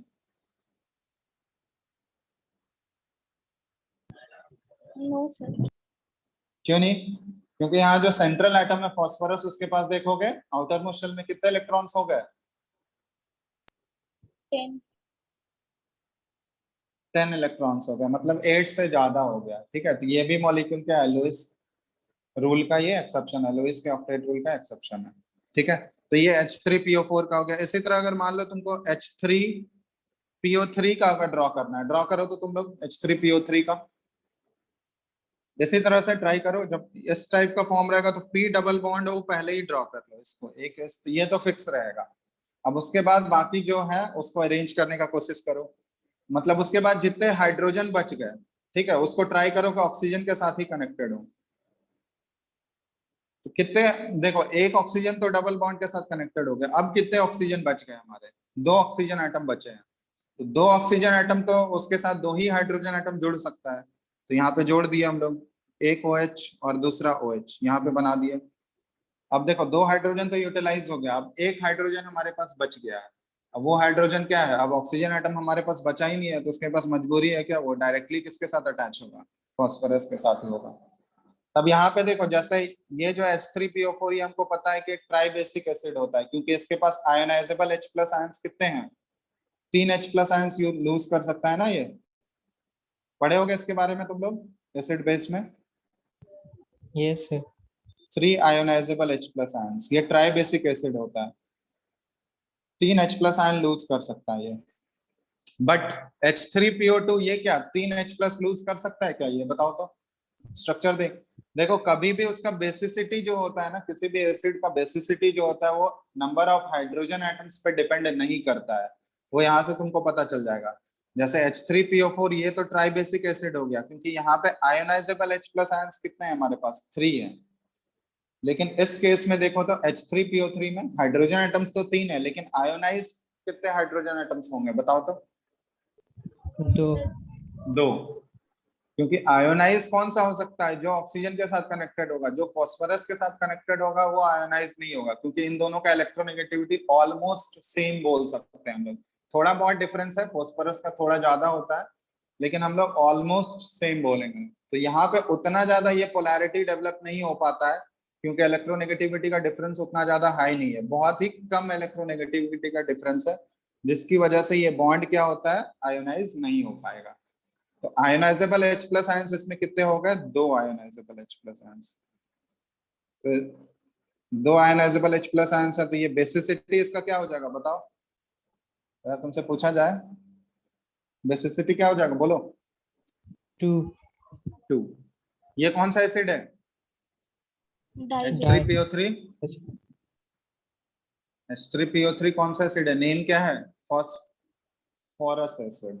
नो सर। क्यों नहीं, क्योंकि यहाँ जो सेंट्रल एटम है फॉस्फोरस, उसके पास देखोगे आउटर मोस्ट शेल में कितने इलेक्ट्रॉन्स हो गए, 10। 10 इलेक्ट्रॉन्स हो गए, मतलब 8 से ज्यादा हो गया, ठीक है, तो ये भी मॉलिक्यूल क्या है, लुइस रूल का ये एक्सेप्शन है, लुइस के ऑक्टेट रूल का एक्सेप्शन है, ठीक है, तो ये H3PO4 का हो गया। इसी तरह अगर मान लो तुमको H3PO3 का अगर ड्रॉ करना है, ड्रॉ करो तो तुम लोग H3PO3 का इसी तरह से ट्राई करो, जब इस टाइप का फॉर्म रहेगा तो P डबल बॉन्ड वो पहले ही ड्रॉ कर लो इसको, एक ये तो फिक्स रहेगा। अब उसके बाद बाकी जो है उसको अरेंज करने का कोशिश करो, मतलब उसके बाद जितने हाइड्रोजन बच गए, ठीक है, उसको ट्राई करो कि ऑक्सीजन के साथ ही कनेक्टेड हो, तो कितने, देखो एक ऑक्सीजन तो डबल बॉन्ड के साथ कनेक्टेड हो गया, अब कितने ऑक्सीजन बच गए हमारे, 2 ऑक्सीजन एटम बचे हैं, तो 2 ऑक्सीजन एटम तो उसके साथ 2 ही हाइड्रोजन एटम जुड़ सकता है, तो यहाँ पे जोड़ दिए हम लोग, एक OH और दूसरा OH यहाँ पे बना दिए। अब देखो 2 हाइड्रोजन तो यूटिलाइज हो गया, अब एक हाइड्रोजन हमारे पास बच गया है, अब वो हाइड्रोजन क्या है, अब ऑक्सीजन एटम हमारे पास बचा ही नहीं है, तो उसके पास मजबूरी है क्या, वो डायरेक्टली किसके साथ अटैच होगा, फॉस्फोरस के साथ ही होगा। तब यहाँ पे देखो जैसे ये जो H3PO4 ये हमको पता है कि ट्राई बेसिक एसिड होता है, क्योंकि इसके पास आयोनाइजेबल H प्लस आयंस कितने हैं, 3 H प्लस आयंस लूज कर सकता है ना, ये पढ़े होगे इसके बारे में तुम लोग एसिड बेस में, yes sir. 3 ionisable H plus ions, ये ट्राई बेसिक एसिड होता है, 3 H प्लस आयन लूज कर सकता है ये, बट H3PO2 ये क्या 3 H प्लस लूज कर सकता है क्या, ये बताओ तो, स्ट्रक्चर देखो कभी भी उसका बेसिसिटी जो होता है ना, किसी भी एसिड का बेसिसिटी जो होता है वो नंबर ऑफ हाइड्रोजन एटम्स पे डिपेंड नहीं करता है, वो यहाँ से तुमको पता चल जाएगा। जैसे H3PO4 ये तो ट्राई बेसिक एसिड हो गया, क्योंकि यहाँ पे आयोनाइजेबल H प्लस आयंस कितने हैं हमारे पास, 3 है, लेकिन इस केस में देखो तो H3PO3 में हाइड्रोजन एटम्स तो 3 है, लेकिन आयोनाइज कितने हाइड्रोजन एटम्स होंगे बताओ तो, 2। 2, क्योंकि आयोनाइज कौन सा हो सकता है, जो ऑक्सीजन के साथ कनेक्टेड होगा, जो फॉस्फोरस के साथ कनेक्टेड होगा वो आयोनाइज नहीं होगा, क्योंकि इन दोनों का इलेक्ट्रोनेगेटिविटी ऑलमोस्ट सेम बोल सकते हैं हम लोग, थोड़ा बहुत डिफरेंस है, फॉस्फोरस का थोड़ा ज्यादा होता है, लेकिन हम लोग ऑलमोस्ट सेम बोलेंगे, तो यहाँ पे उतना ज्यादा ये पोलैरिटी डेवलप नहीं हो पाता है, क्योंकि इलेक्ट्रोनेगेटिविटी का डिफरेंस उतना ज्यादा हाई नहीं है, बहुत ही कम इलेक्ट्रोनेगेटिविटी का डिफरेंस है, जिसकी वजह से ये बॉन्ड क्या होता है, आयोनाइज नहीं हो पाएगा। तो आयोनाइजेबल H प्लस आयंस इसमें कितने हो गए, 2 आयोनाइजेबल H प्लस आयंस, तो 2 आयोनाइजेबल H प्लस आयंस है, तो ये बेसिसिटी इसका क्या हो जाएगा बताओ, अगर तुमसे पूछा जाए बेसिसिटी क्या हो जाएगा बोलो, 2। 2। ये कौन सा एसिड है, डाई H3PO3, H3PO3 कौन सा एसिड है, नेम क्या है, फॉस्फोरस एसिड,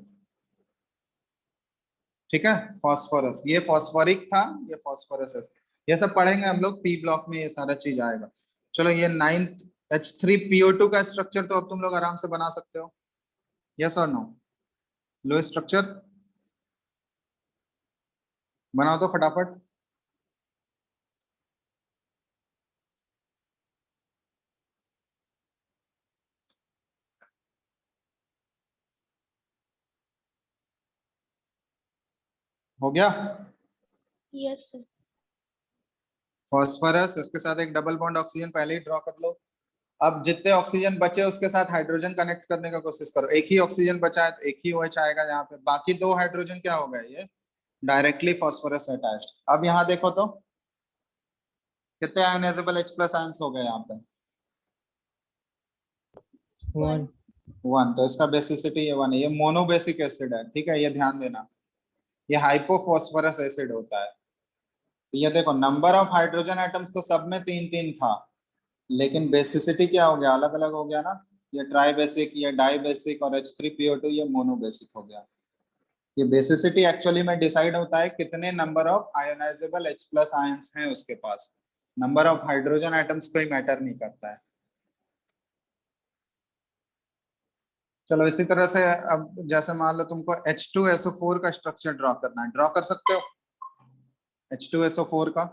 ठीक है, फॉस्फोरस, ये फॉस्फोरिक था, ये फॉस्फोरस एसिड, ये सब पढ़ेंगे हम लोग पी ब्लॉक में, ये सारा चीज आएगा। चलो ये 9th H3PO2 का स्ट्रक्चर तो अब तुम लोग आराम से बना सकते हो, यस और नो, लो स्ट्रक्चर बनाओ तो फटाफट। हो गया, यस सर। फॉस्फोरस, इसके साथ एक डबल बॉन्ड ऑक्सीजन पहले ही ड्रॉ कर लो। अब जितने ऑक्सीजन बचे उसके साथ हाइड्रोजन कनेक्ट करने का कोशिश करो, एक ही ऑक्सीजन बचा है तो एक ही OH आएगा यहाँ पे, बाकी 2 हाइड्रोजन क्या हो गए, ये डायरेक्टली फॉस्फोरस अटैच्ड। अब यहाँ देखो तो कितने आयनाइजेबल H+ आयंस हो गए यहाँ पे, 1. 1, तो इसका बेसिसिटी ये 1 है, ये मोनोबेसिक एसिड है, ठीक है, ये ध्यान देना, ये हाइपोफॉस्फोरस एसिड होता है। तो ये देखो नंबर ऑफ हाइड्रोजन एटम्स तो सब में 3-3 था, लेकिन बेसिसिटी क्या हो गया, अलग अलग हो गया ना, ये ट्राई बेसिक, ये डाई बेसिक, और H3PO2 ये मोनो बेसिक हो गया। ये बेसिसिटी एक्चुअली में डिसाइड होता है कितने number of ionisable H+ ions हैं उसके पास, नंबर ऑफ हाइड्रोजन एटम्स कोई मैटर नहीं करता है। चलो इसी तरह से अब जैसे मान लो तुमको H2SO4 का स्ट्रक्चर ड्रॉ करना है, ड्रॉ कर सकते हो H2SO4 का।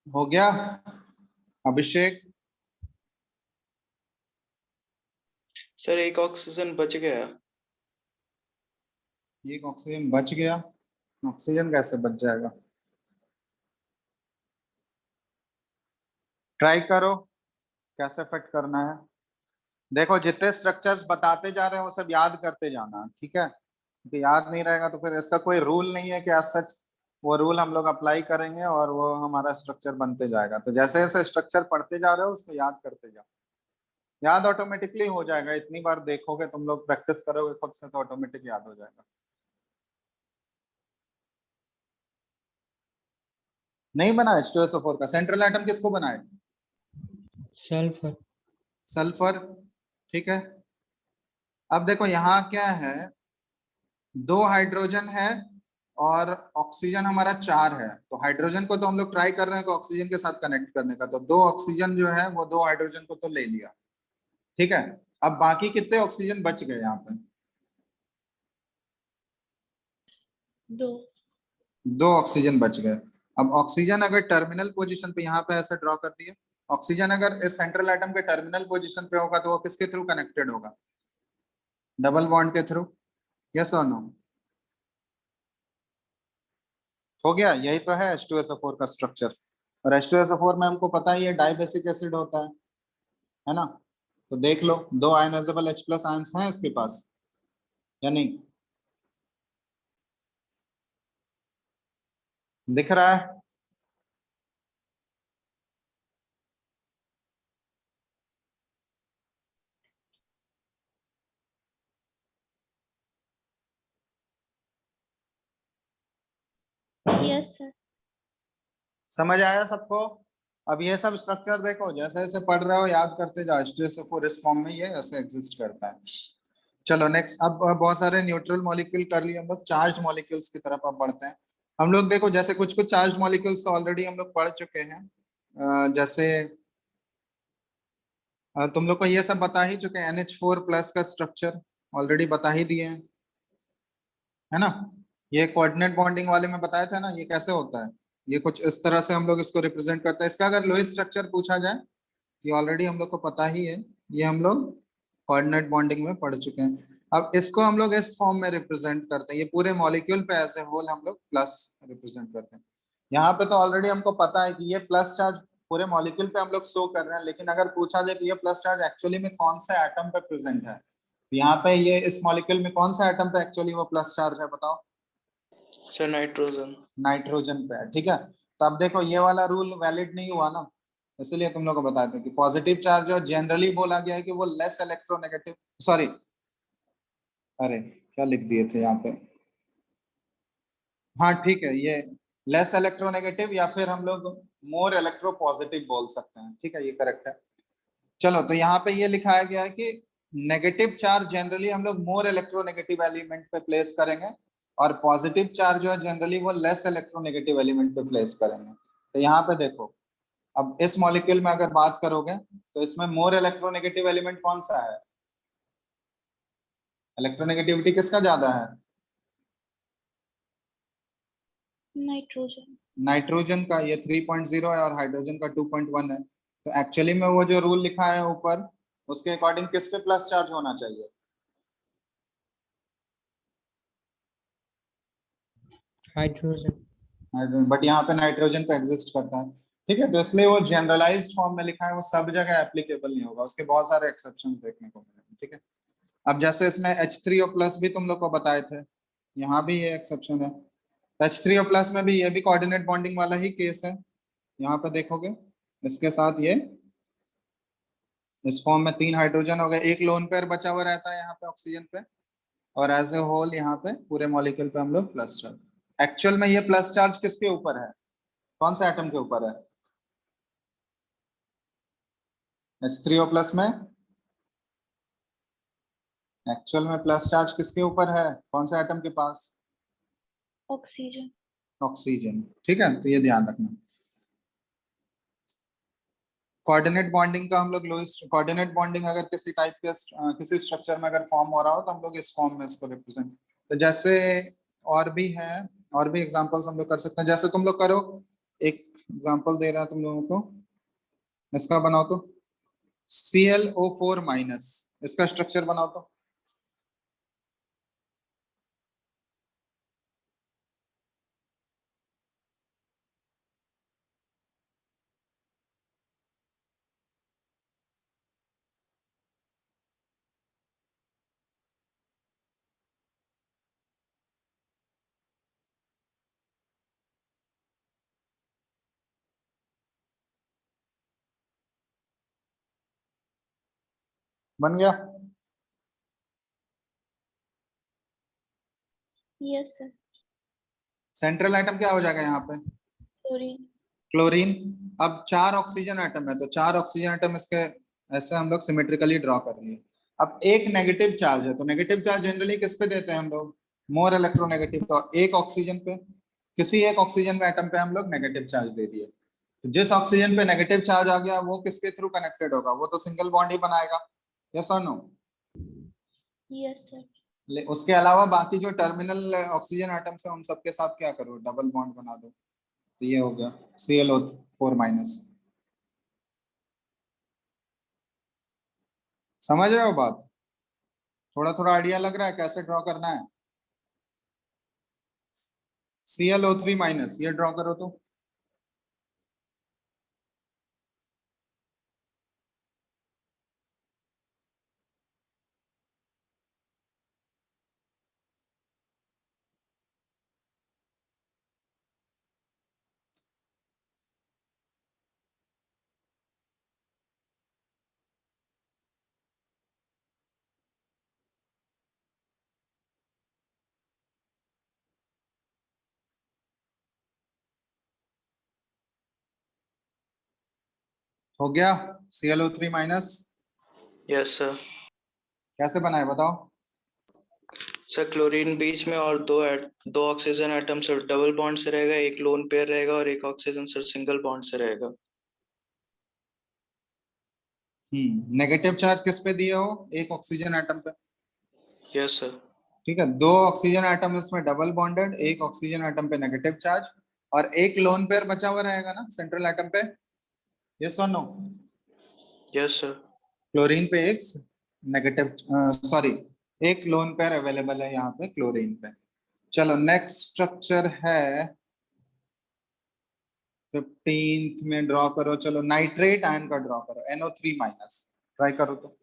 हो गया अभिषेक, सर एक ऑक्सीजन बच गया। एक ऑक्सीजन बच गया, ऑक्सीजन कैसे बच जाएगा, ट्राई करो कैसे फिट करना है। देखो जितने स्ट्रक्चर्स बताते जा रहे हैं वो सब याद करते जाना, ठीक है, क्योंकि याद नहीं रहेगा तो फिर इसका कोई रूल नहीं है कि आज सच वो रूल हम लोग अप्लाई करेंगे और वो हमारा स्ट्रक्चर बनते जाएगा। तो जैसे जैसे स्ट्रक्चर पढ़ते जा रहे हो उसको याद करते जाओ, याद ऑटोमेटिकली हो जाएगा, इतनी बार देखोगे तुम लोग, प्रैक्टिस करोगे खुद से तो ऑटोमेटिक याद हो जाएगा। नहीं बना H2SO4 का सेंट्रल एटम किसको बनाए, Sulfur. सल्फर, ठीक है। अब देखो यहाँ क्या है, 2 हाइड्रोजन है और ऑक्सीजन हमारा 4 है, तो हाइड्रोजन को तो हम लोग ट्राई कर रहे हैं कि ऑक्सीजन के साथ कनेक्ट करने का, तो 2 ऑक्सीजन जो है वो 2 हाइड्रोजन को तो ले लिया, ठीक है। अब बाकी कितने ऑक्सीजन बच गए यहाँ पे, 2। 2 ऑक्सीजन बच गए। अब ऑक्सीजन अगर टर्मिनल पोजीशन पे यहाँ पे ऐसे ड्रॉ कर दिया, ऑक्सीजन अगर इस सेंट्रल एटम के टर्मिनल पोजीशन पे होगा तो वो किसके थ्रू कनेक्टेड होगा, डबल बॉन्ड के थ्रू, यस और नो। हो गया, यही तो है H2SO4 का स्ट्रक्चर, और H2SO4 में हमको पता ही है डाइबेसिक एसिड होता है ना। तो देख लो 2 आयनाइजेबल H+ आयंस हैं इसके पास या नहीं, दिख रहा है। Yes sir. समझ आया सबको। अब ये सब स्ट्रक्चर देखो जैसे जैसे पढ़ रहे हो याद करते जाओ, H2SO4 इस फॉर्म में ये ऐसे एग्जिस्ट करता है। चलो नेक्स्ट, अब बहुत सारे न्यूट्रल मॉलिक्यूल कर लिए हम लोग, चार्ज मॉलिक्यूल्स की तरफ अब बढ़ते हैं हम लोग। देखो जैसे कुछ कुछ चार्ज मॉलिक्यूल्स तो ऑलरेडी हम लोग पढ़ चुके हैं, जैसे तुम लोग को ये सब बता ही चुके हैं, NH4+ का स्ट्रक्चर ऑलरेडी बता ही दिए हैं, है ना। ये कोऑर्डिनेट बॉन्डिंग वाले में बताया था ना, ये कैसे होता है, ये कुछ इस तरह से हम लोग इसको रिप्रेजेंट करते हैं। इसका अगर लोएस्ट स्ट्रक्चर पूछा जाए ये ऑलरेडी हम लोग को पता ही है, ये हम लोग कोऑर्डिनेट बॉन्डिंग में पढ़ चुके हैं। अब इसको हम लोग इस फॉर्म में रिप्रेजेंट करते हैं, ये पूरे मॉलिक्यूल पे एज ए होल हम लोग प्लस रिप्रेजेंट करते हैं। यहाँ पे तो ऑलरेडी हमको पता है कि ये प्लस चार्ज पूरे मॉलिक्यूल पे हम लोग शो कर रहे हैं, लेकिन अगर पूछा जाए कि ये प्लस चार्ज एक्चुअली में कौन से एटम पे प्रेजेंट है, तो यहाँ पे ये इस मॉलिक्यूल में कौन सा एटम पे एक्चुअली वो प्लस चार्ज है बताओ, सर नाइट्रोजन। नाइट्रोजन पे है, ठीक है। तो अब देखो ये वाला रूल वैलिड नहीं हुआ ना, इसलिए तुम लोग को बताते हैं कि पॉजिटिव चार्ज जो जनरली बोला गया है कि वो लेस इलेक्ट्रोनेगेटिव, सॉरी, अरे क्या लिख दिए थे यहाँ पे, हाँ ठीक है, ये लेस इलेक्ट्रोनेगेटिव या फिर हम लोग मोर इलेक्ट्रो पॉजिटिव बोल सकते हैं, ठीक है, ये करेक्ट है। चलो तो यहाँ पे ये लिखाया गया है कि नेगेटिव चार्ज जनरली हम लोग मोर इलेक्ट्रोनेगेटिव एलिमेंट पे प्लेस करेंगे, और पॉजिटिव चार्ज जो है जनरली वो लेस इलेक्ट्रोनेगेटिव एलिमेंट पे प्लेस करेंगे। तो यहाँ पे देखो, अब इस मॉलिक्यूल में अगर बात करोगे तो इसमें मोर इलेक्ट्रोनेगेटिव एलिमेंट कौन सा है, इलेक्ट्रोनेगेटिविटी किसका ज्यादा है, नाइट्रोजन। नाइट्रोजन का, ये 3.0 है और हाइड्रोजन का 2.1 है। तो एक्चुअली में वो जो रूल लिखा है ऊपर, उसके अकॉर्डिंग किस पे प्लस चार्ज होना चाहिए, हाइड्रोजन। बट यहाँ पे नाइट्रोजन पे एग्जिस्ट करता है, ठीक है। तो इसलिए वो जनरलाइज्ड फॉर्म में लिखा है, वो सब जगह एप्लीकेबल नहीं होगा, उसके बहुत सारे एक्सेप्शन देखने को मिलेंगे, ठीक है। अब जैसे इसमें H3O प्लस भी तुम लोग को बताए थे, यहाँ भी ये एक्सेप्शन है। H3O प्लस में भी ये भी कोऑर्डिनेट बॉन्डिंग वाला ही केस है, यहाँ पे देखोगे इसके साथ ये इस फॉर्म में 3 हाइड्रोजन हो गए, एक लोन पेयर बचा हुआ रहता है यहाँ पे ऑक्सीजन पे, और एज ए होल यहाँ पे पूरे मॉलिक्यूल पे हम लोग प्लस चार्ज। एक्चुअल में ये प्लस चार्ज किसके ऊपर है, कौन सा एटम के ऊपर है, H3O प्लस में एक्चुअल में प्लस चार्ज किसके ऊपर है, कौन सा एटम के पास, ऑक्सीजन। ऑक्सीजन, ठीक है। तो ये ध्यान रखना। कोऑर्डिनेट बॉन्डिंग का हम लोग लोएस्ट कोऑर्डिनेट बॉन्डिंग अगर किसी टाइप के किसी स्ट्रक्चर में अगर फॉर्म हो रहा हो तो हम लोग इस फॉर्म में इसको रिप्रेजेंट, तो जैसे और भी है, और भी एग्जांपल्स हम लोग कर सकते हैं। जैसे तुम लोग करो, एक एग्जांपल दे रहा है तुम लोगों को, इसका बनाओ तो ClO4 माइनस, इसका स्ट्रक्चर बनाओ तो, बन गया। Yes sir. सेंट्रल आइटम क्या हो जाएगा यहाँ पे, क्लोरीन। क्लोरीन। अब 4 ऑक्सीजन एटम है, तो 4 ऑक्सीजन एटम इसके ऐसे हम लोग सिमेट्रिकली ड्रॉ कर लिए। अब एक नेगेटिव चार्ज है, तो नेगेटिव चार्ज जनरली किस पे देते हैं हम लोग, मोर इलेक्ट्रोनेगेटिव, तो एक ऑक्सीजन पे, किसी एक ऑक्सीजन में एटम पे हम लोग नेगेटिव चार्ज दे दिए। तो जिस ऑक्सीजन पे नेगेटिव चार्ज आ गया वो किसके थ्रू कनेक्टेड होगा, वो तो सिंगल बॉन्ड ही बनाएगा, यस और नो। Yes sir. उसके अलावा बाकी जो टर्मिनल ऑक्सीजन एटम्स है उन सबके साथ क्या करो, डबल बॉन्ड बना दो। तो ये हो गया ClO4 माइनस। समझ रहे हो बात, थोड़ा थोड़ा आइडिया लग रहा है कैसे ड्रॉ करना है। ClO3 माइनस ये ड्रॉ करो तो, हो गया ClO3 माइनस। Yes sir. कैसे बनाए बताओ, सर क्लोरीन बीच में और दो ऑक्सीजन एटम से डबल बॉन्ड से रहेगा, एक लोन पेयर रहेगा और एक ऑक्सीजन से सिंगल बॉन्ड से रहेगा। नेगेटिव चार्ज किस पे दिए हो, एक ऑक्सीजन एटम पे, यस सर। ठीक है। 2 ऑक्सीजन एटम इसमें डबल बॉन्डेड, एक ऑक्सीजन एटम पे नेगेटिव चार्ज, और एक लोन पेयर बचा हुआ रहेगा ना सेंट्रल एटम पे, यस और नो। Yes sir. क्लोरीन पे एक नेगेटिव, सॉरी, एक लोन पेयर अवेलेबल है यहाँ पे क्लोरीन पे। चलो नेक्स्ट स्ट्रक्चर है 15th में ड्रॉ करो, चलो नाइट्रेट आयन का ड्रॉ करो, NO3 माइनस, ट्राई करो तो,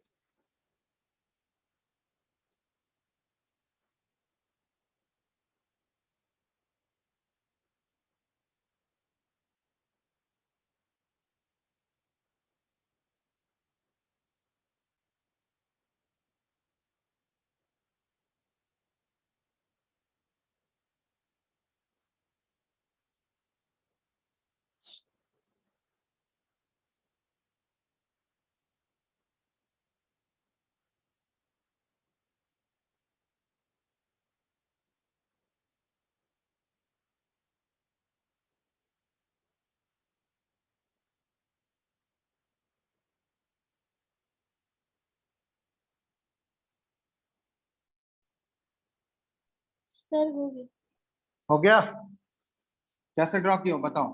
सर हो गया। हो गया? कैसे ड्रॉ किया बताओ?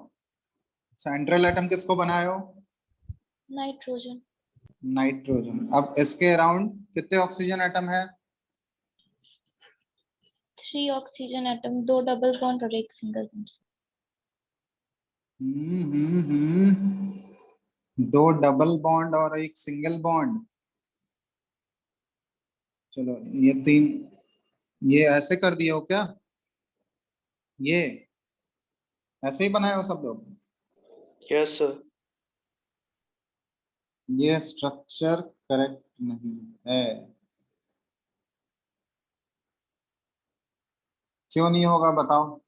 सेंट्रल एटम किसको बनाए हो? नाइट्रोजन। नाइट्रोजन। अब इसके अराउंड कितने ऑक्सीजन एटम है? 3 ऑक्सीजन एटम, 2 डबल बॉन्ड और 1 सिंगल बॉन्ड। दो डबल बॉन्ड और एक सिंगल बॉन्ड। चलो ये तीन, ये ऐसे कर दिए हो क्या? ये ऐसे ही बनाए हो सब लोग? Yes sir. ये स्ट्रक्चर करेक्ट नहीं है। क्यों नहीं होगा बताओ?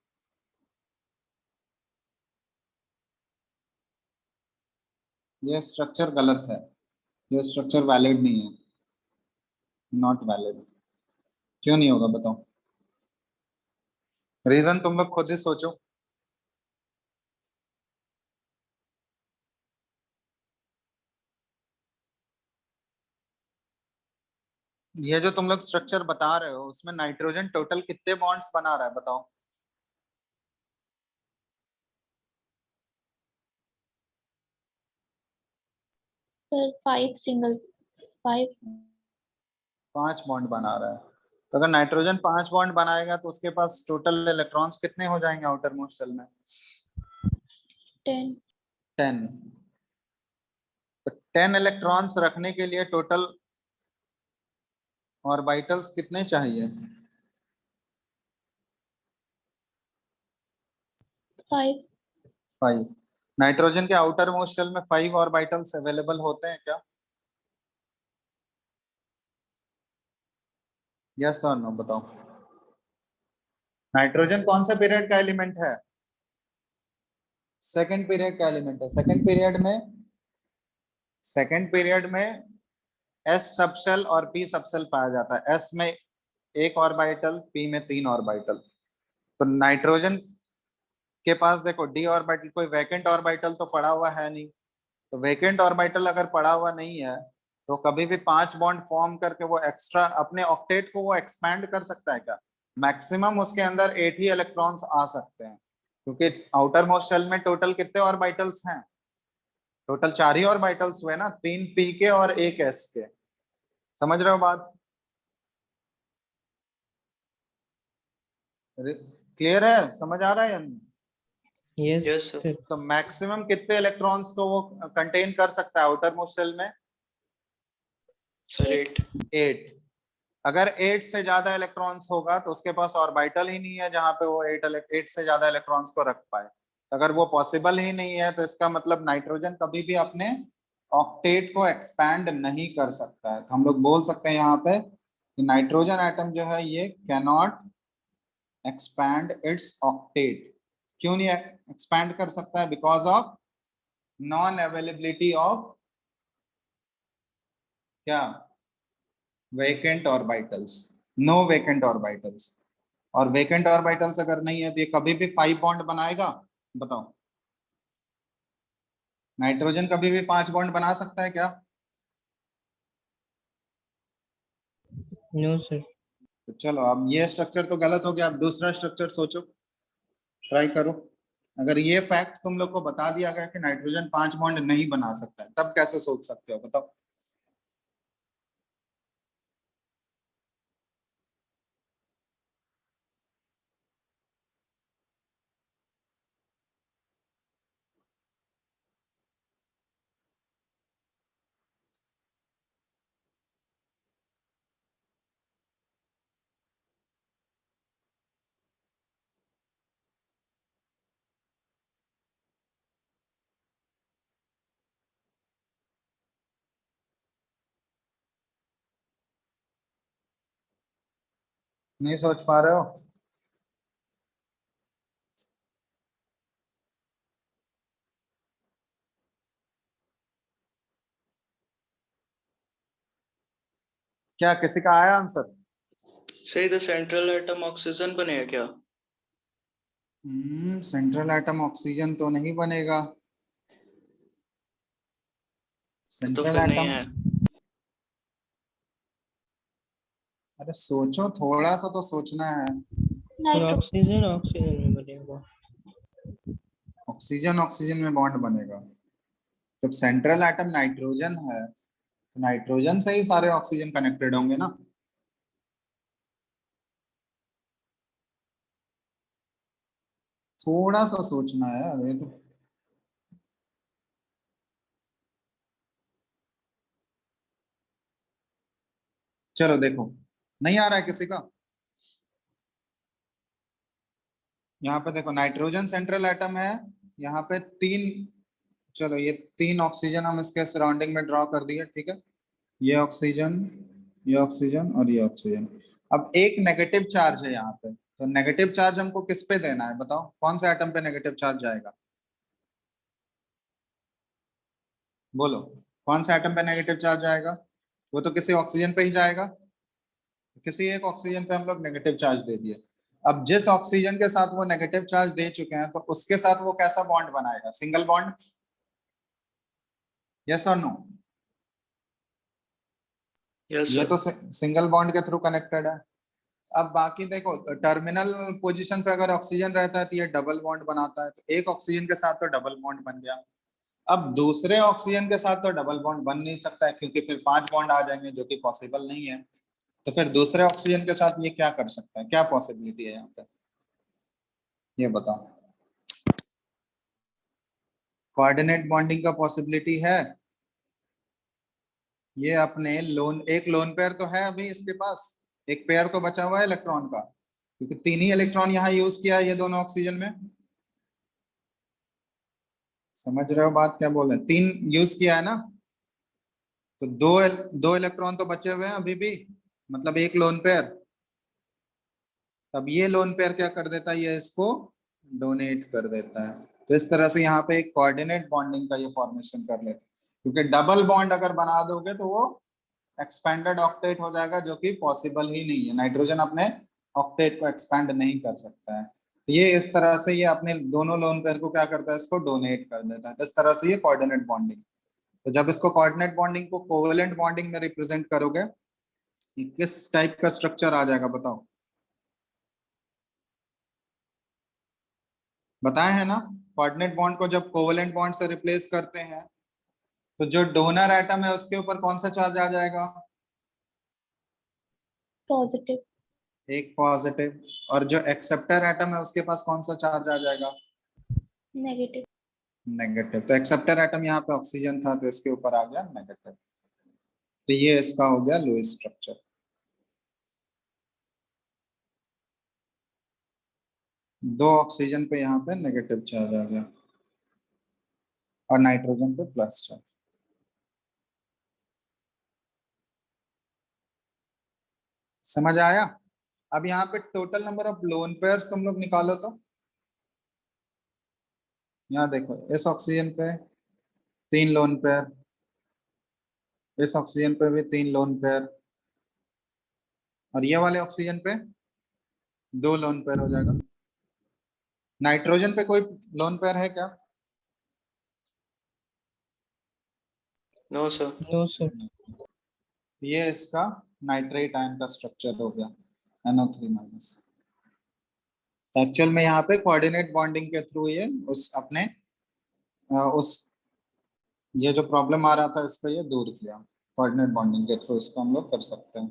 ये स्ट्रक्चर गलत है, ये स्ट्रक्चर वैलिड नहीं है, नॉट वैलिड। क्यों नहीं होगा बताओ? रीजन तुम लोग खुद ही सोचो। ये जो तुम लोग स्ट्रक्चर बता रहे हो उसमें नाइट्रोजन टोटल कितने बॉन्ड्स बना रहा है बताओ? Sir 5 single, 5। 5 बॉन्ड बना रहा है। तो अगर नाइट्रोजन 5 बॉन्ड बनाएगा तो उसके पास टोटल इलेक्ट्रॉन्स कितने हो जाएंगे आउटर मोस्ट शेल में? 10। 10। तो 10 इलेक्ट्रॉन्स रखने के लिए टोटल ऑर्बिटल्स कितने चाहिए? 5। 5। नाइट्रोजन के आउटर मोस्ट शेल में 5 ऑर्बिटल्स अवेलेबल होते हैं क्या? यस और नो बताओ? नाइट्रोजन कौन सा पीरियड का एलिमेंट है? सेकंड पीरियड का एलिमेंट है। सेकंड पीरियड में एस सबशेल और पी सबशेल पाया जाता है। एस में एक ऑर्बिटल, पी में 3 ऑर्बिटल। तो नाइट्रोजन के पास देखो डी ऑर्बिटल, कोई वैकेंट ऑर्बिटल तो पड़ा हुआ है नहीं। तो वैकेंट ऑर्बिटल अगर पड़ा हुआ नहीं है तो कभी भी 5 बॉन्ड फॉर्म करके वो एक्स्ट्रा अपने ऑक्टेट को वो एक्सपैंड कर सकता है क्या? मैक्सिमम उसके अंदर 8 ही इलेक्ट्रॉन्स आ सकते हैं, क्योंकि आउटर मोस्ट शेल में टोटल कितने ऑर्बिटल्स हैं? टोटल 4 ही ऑर्बिटल्स हुए ना, 3 पी के और 1 एस के। समझ रहे हो बात? क्लियर है? समझ आ रहा है या नहीं? Yes, yes sir. sir. तो मैक्सिमम कितने इलेक्ट्रॉन्स को वो कंटेन कर सकता है आउटर मोस्ट शेल में? सर 8। 8। अगर 8 से ज्यादा इलेक्ट्रॉन्स होगा तो उसके पास ऑर्बिटल ही नहीं है जहां पे वो 8 से ज्यादा इलेक्ट्रॉन्स को रख पाए। अगर वो पॉसिबल ही नहीं है तो इसका मतलब नाइट्रोजन कभी भी अपने ऑक्टेट को एक्सपैंड नहीं कर सकता है। तो हम लोग बोल सकते हैं यहाँ पे कि नाइट्रोजन एटम जो है ये can not expand its octet. क्यों नहीं एक्सपैंड कर सकता है? Because of non availability of क्या? Vacant orbitals. No vacant orbitals. और वेकेंट ऑर्बिटल्स अगर नहीं है तो ये कभी भी 5 बॉन्ड बनाएगा? बताओ, नाइट्रोजन कभी भी 5 बॉन्ड बना सकता है क्या? No, sir. तो चलो अब ये स्ट्रक्चर तो गलत हो गया, अब दूसरा स्ट्रक्चर सोचो, ट्राई करो। अगर ये फैक्ट तुम लोग को बता दिया गया कि नाइट्रोजन 5 बॉन्ड नहीं बना सकता है, तब कैसे सोच सकते हो बताओ? नहीं सोच पा रहे हो? क्या किसी का आया आंसर? सही, द सेंट्रल एटम ऑक्सीजन बनेगा क्या? सेंट्रल एटम ऑक्सीजन तो नहीं बनेगा। तो सेंट्रल फिर नहीं एटम, है। अरे सोचो, थोड़ा सा तो सोचना है। फिर नाइट्रो ऑक्सीजन ऑक्सीजन में बनेगा। ऑक्सीजन ऑक्सीजन में बॉन्ड बनेगा। जब सेंट्रल एटम नाइट्रोजन है तो नाइट्रोजन से ही सारे ऑक्सीजन कनेक्टेड होंगे ना। थोड़ा सा सोचना है यार, ये तो चलो देखो, नहीं आ रहा है किसी का। यहाँ पे देखो नाइट्रोजन सेंट्रल एटम है, यहाँ पे तीन, चलो ये तीन ऑक्सीजन हम इसके सराउंडिंग में ड्रॉ कर दिए, ठीक है। ये ऑक्सीजन, ये ऑक्सीजन और ये ऑक्सीजन। अब एक नेगेटिव चार्ज है यहाँ पे, तो नेगेटिव चार्ज हमको किस पे देना है बताओ, कौन से एटम पे नेगेटिव चार्ज जाएगा, बोलो। कौन से एटम पे नेगेटिव चार्ज जाएगा? वो तो किसी ऑक्सीजन पे ही जाएगा, किसी एक ऑक्सीजन पे हम लोग नेगेटिव चार्ज दे दिए। अब जिस ऑक्सीजन के साथ वो नेगेटिव चार्ज दे चुके हैं तो उसके साथ वो कैसा बॉन्ड बनाएगा, सिंगल बॉन्ड, यस और नो? यस ये सर। तो सिंगल बॉन्ड के थ्रू कनेक्टेड है। अब बाकी देखो, टर्मिनल पोजीशन पे अगर ऑक्सीजन रहता है तो ये डबल बॉन्ड बनाता है, तो एक ऑक्सीजन के साथ तो डबल बॉन्ड बन गया। अब दूसरे ऑक्सीजन के साथ तो डबल बॉन्ड बन नहीं सकता है, क्योंकि फिर 5 बॉन्ड आ जाएंगे जो कि पॉसिबल नहीं है। तो फिर दूसरे ऑक्सीजन के साथ ये क्या कर सकता है, क्या पॉसिबिलिटी है यहाँ पे, ये बताओ। कोऑर्डिनेट बॉन्डिंग का पॉसिबिलिटी है। ये अपने लोन, एक लोन पेयर तो है अभी इसके पास, एक पेयर तो बचा हुआ है इलेक्ट्रॉन का, क्योंकि तीन ही इलेक्ट्रॉन यहाँ यूज किया है ये दोनों ऑक्सीजन में। समझ रहे हो बात क्या बोल रहे हैं, तीन यूज किया है ना, तो दो इलेक्ट्रॉन तो बचे हुए हैं अभी भी, मतलब एक लोन पेयर। तब ये लोन पेयर क्या कर देता है, ये इसको डोनेट कर देता है। तो इस तरह से यहाँ पे एक कोऑर्डिनेट बॉन्डिंग का ये फॉर्मेशन कर लेते हैं, क्योंकि डबल बॉन्ड अगर बना दोगे तो वो एक्सपेंडेड ऑक्टेट हो जाएगा, जो कि पॉसिबल ही नहीं है, नाइट्रोजन अपने ऑक्टेट को एक्सपेंड नहीं कर सकता है। तो ये इस तरह से ये अपने दोनों लोन पेयर को क्या करता है, इसको डोनेट कर देता है। तो इस तरह से ये कोऑर्डिनेट बॉन्डिंग। तो जब इसको कोऑर्डिनेट बॉन्डिंग को कोवेलेंट बॉन्डिंग में रिप्रेजेंट करोगे, ये किस टाइप का स्ट्रक्चर आ जाएगा बताओ, बताए हैं ना। कोऑर्डिनेट बॉन्ड को जब कोवेलेंट बॉन्ड से रिप्लेस करते हैं तो जो डोनर एटम है उसके ऊपर कौन सा चार्ज आ जाएगा, पॉजिटिव एक पॉजिटिव। और जो एक्सेप्टर एटम है उसके पास कौन सा चार्ज आ जाएगा, नेगेटिव नेगेटिव। तो एक्सेप्टर एटम यहाँ पे ऑक्सीजन था तो इसके ऊपर आ गया नेगेटिव। तो ये इसका हो गया लुईस स्ट्रक्चर। दो ऑक्सीजन पे यहाँ पे नेगेटिव चार्ज आ गया और नाइट्रोजन पे प्लस चार्ज। समझ आया? अब यहाँ पे total number of lone pairs तुम लोग निकालो तो, यहाँ देखो इस ऑक्सीजन पे तीन लोन पेयर, इस ऑक्सीजन पे भी तीन लोन पेयर, और ये वाले ऑक्सीजन पे दो लोन पेयर हो जाएगा। नाइट्रोजन पे कोई लोन पेयर है क्या? No sir. No sir. ये इसका नाइट्रेट आयन का स्ट्रक्चर हो गया, NO3-। एक्चुअल में यहाँ पे कोऑर्डिनेट बॉन्डिंग के थ्रू ये उस अपने उस ये जो प्रॉब्लम आ रहा था इसको ये दूर किया, कोऑर्डिनेट बॉन्डिंग के थ्रू इसको हम लोग कर सकते हैं।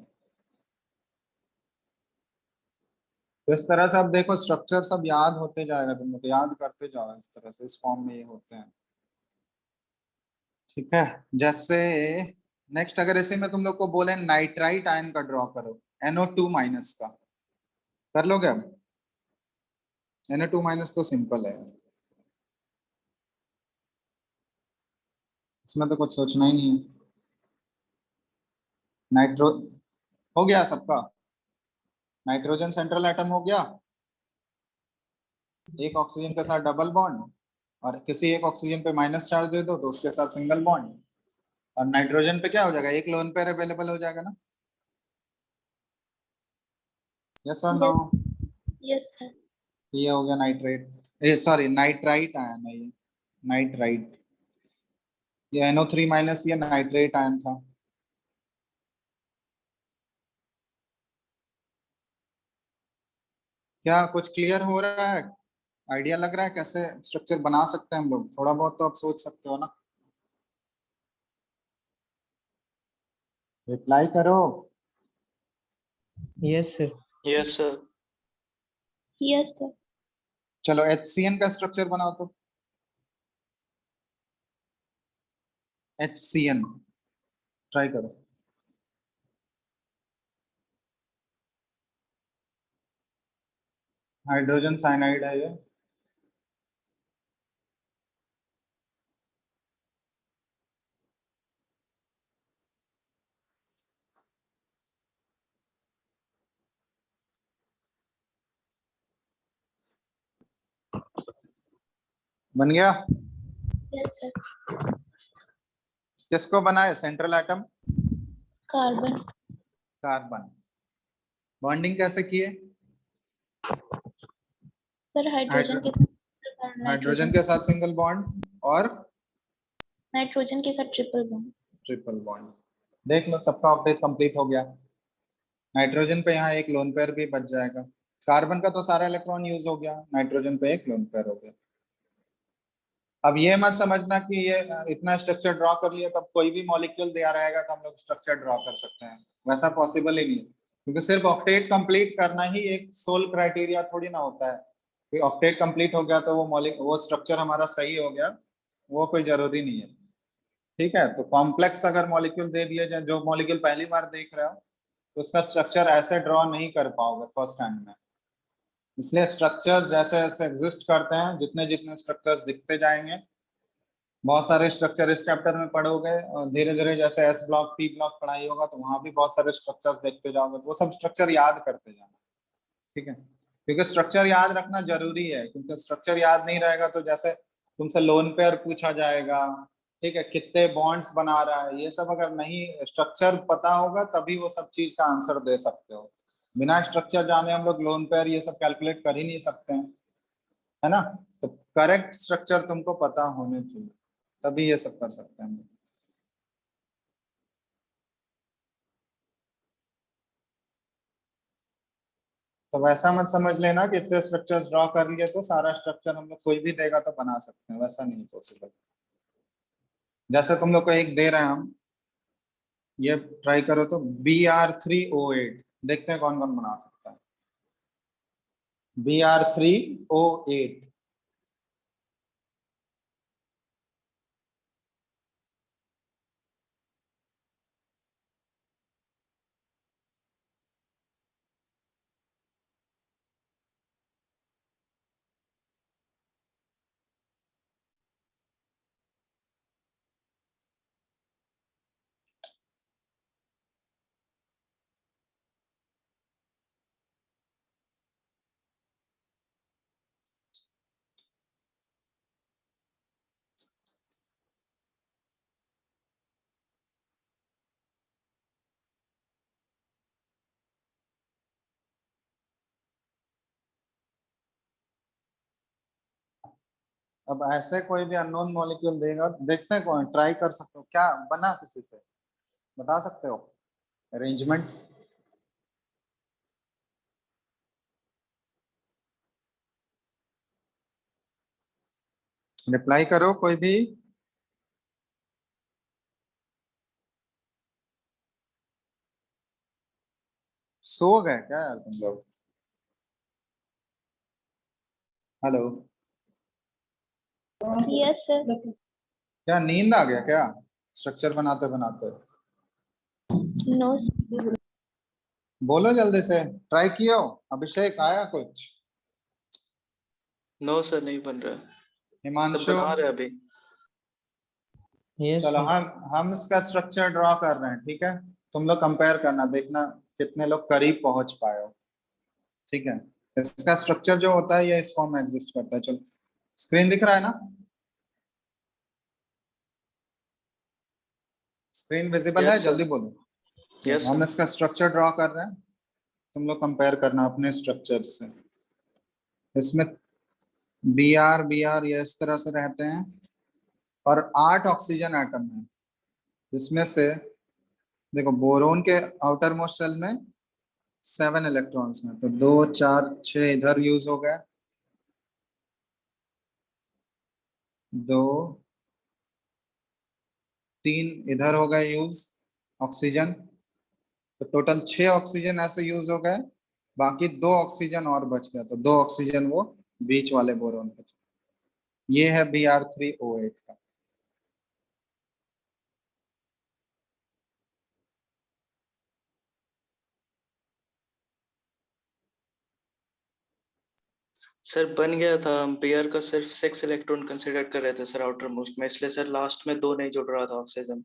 तो इस तरह से अब देखो स्ट्रक्चर सब याद होते जाएगा, तुम लोग याद करते जाओ, इस तरह से इस फॉर्म में ये होते हैं, ठीक है। जैसे नेक्स्ट अगर इसे मैं तुम लोग को बोले नाइट्राइट आयन का ड्रॉ करो, NO2- का, कर लोगे? अब NO2- तो सिंपल है, इसमें तो कुछ सोचना ही नहीं है। नाइट्रो हो गया सबका, नाइट्रोजन सेंट्रल एटम हो गया, एक ऑक्सीजन के साथ डबल बॉन्ड, और किसी एक ऑक्सीजन पे माइनस चार्ज दे दो तो उसके साथ सिंगल बॉन्ड, और नाइट्रोजन पे क्या हो जाएगा, एक लोन पेयर अवेलेबल हो जाएगा ना, यस और नो? यस यस सर ये हो गया नाइट्रेट, ये सॉरी नाइट्राइट आयन है ये, नाइट्राइट। ये NO3- ये नाइट्रेट आयन था। क्या कुछ क्लियर हो रहा है? आइडिया लग रहा है कैसे स्ट्रक्चर बना सकते हैं हम लोग? थोड़ा बहुत तो आप सोच सकते हो ना। रिप्लाई करो। Yes, sir. Yes sir. Yes sir. चलो HCN का स्ट्रक्चर बनाओ तो। HCN ट्राई करो। हाइड्रोजन साइनाइड है ये। बन गया? Yes sir. किसको बनाए central atom? Carbon. Carbon. Bonding कैसे किए? सर हाइड्रोजन के साथ हाइड्रोजन नाइट्रोजन, के साथ सिंगल बॉन्ड और नाइट्रोजन के साथ ट्रिपल बॉन्ड। Triple bond. देख लो सबका अपडेट कंप्लीट हो गया। नाइट्रोजन पे यहाँ एक लोन पेयर भी बच जाएगा। कार्बन का तो सारा इलेक्ट्रॉन यूज हो गया, नाइट्रोजन पे एक लोन पेयर हो गया। अब ये मत समझना कि ये इतना स्ट्रक्चर ड्रॉ कर लिया तब कोई भी मॉलिक्यूल दिया रहेगा तो हम लोग स्ट्रक्चर ड्रॉ कर सकते हैं, वैसा पॉसिबल ही नहीं है। क्योंकि सिर्फ ऑक्टेट कंप्लीट करना ही एक सोल क्राइटेरिया थोड़ी ना होता है कि ऑक्टेट कंप्लीट हो गया तो वो स्ट्रक्चर हमारा सही हो गया, वो कोई जरूरी नहीं है। ठीक है, तो कॉम्प्लेक्स अगर मॉलिक्यूल दे दिया जाए, जो मॉलिक्यूल पहली बार देख रहे हो तो उसका स्ट्रक्चर ऐसे ड्रॉ नहीं कर पाओगे फर्स्ट हैंड में। इसलिए स्ट्रक्चर्स जैसे जैसे एग्जिस्ट करते हैं, जितने जितने स्ट्रक्चर्स दिखते जाएंगे, बहुत सारे स्ट्रक्चर इस चैप्टर में पढ़ोगे और धीरे धीरे जैसे S ब्लॉक P ब्लॉक पढ़ाई होगा तो वहां भी बहुत सारे स्ट्रक्चर्स देखते जाओगे, तो वो सब स्ट्रक्चर याद करते जाना। ठीक है, क्योंकि स्ट्रक्चर याद रखना जरूरी है, क्योंकि स्ट्रक्चर याद नहीं रहेगा तो जैसे तुमसे लोन पेयर पूछा जाएगा, ठीक है, कितने बॉन्ड्स बना रहा है, ये सब अगर नहीं स्ट्रक्चर पता होगा तभी वो सब चीज का आंसर दे सकते हो। बिना स्ट्रक्चर जाने हम लोग लोन पेयर ये सब कैलकुलेट कर ही नहीं सकते हैं, है ना। तो करेक्ट स्ट्रक्चर तुमको पता होने चाहिए, तभी ये सब कर सकते हैं। तो वैसा मत समझ लेना कि इतने स्ट्रक्चर्स ड्रॉ कर लिए तो सारा स्ट्रक्चर हम लोग कोई भी देगा तो बना सकते हैं, वैसा नहीं पॉसिबल। जैसे तुम लोग को एक दे रहे हैं हम, ये ट्राई करो तो Br3O8, देखते हैं कौन कौन बना सकता है। Br3O8। अब ऐसे कोई भी अननोन मॉलिक्यूल देगा, देखते हैं कौन ट्राई कर सकते हो क्या बना, किसी से बता सकते हो अरेंजमेंट? रिप्लाई करो कोई भी। सो गए क्या यार तुम लोग? Hello, yes sir. क्या नींद आ गया क्या स्ट्रक्चर बनाते बनाते? नो। बोलो जल्दी से, ट्राई कियो? अभिषेक आया कुछ? नो सर, नहीं बन रहा है। सब हिमांशु? बना रहे हैं अभी। Yes, चलो sir. हम इसका स्ट्रक्चर ड्रॉ कर रहे हैं, ठीक है। तुम लोग कंपेयर करना, देखना कितने लोग करीब पहुंच पाए हो। ठीक है, इसका स्ट्रक्चर जो होता है ये इस फॉर्म में एग्जिस्ट करता है। चलो स्क्रीन दिख रहा है ना? स्क्रीन विजिबल है? Yes sir. जल्दी बोलो। यस हम सर। इसका स्ट्रक्चर ड्रॉ कर रहे हैं, तुम लोग कंपेयर करना अपने स्ट्रक्चर से। इसमें Br ये इस तरह से रहते हैं और 8 ऑक्सीजन एटम है। इसमें से देखो बोरोन के आउटर मोस्ट शेल में 7 इलेक्ट्रॉन्स हैं, तो 2 4 6 इधर यूज हो गया, 2 3 इधर हो गए यूज ऑक्सीजन, तो टोटल 6 ऑक्सीजन ऐसे यूज हो गए, बाकी 2 ऑक्सीजन और बच गया, तो 2 ऑक्सीजन वो बीच वाले बोरोन पे। ये है Br3O8 का। सर बन गया था, हम पेयर का सिर्फ 6 इलेक्ट्रॉन कंसिडर कर रहे थे सर आउटर मोस्ट में, इसलिए सर लास्ट में 2 नहीं जुड़ रहा था ऑक्सीजन।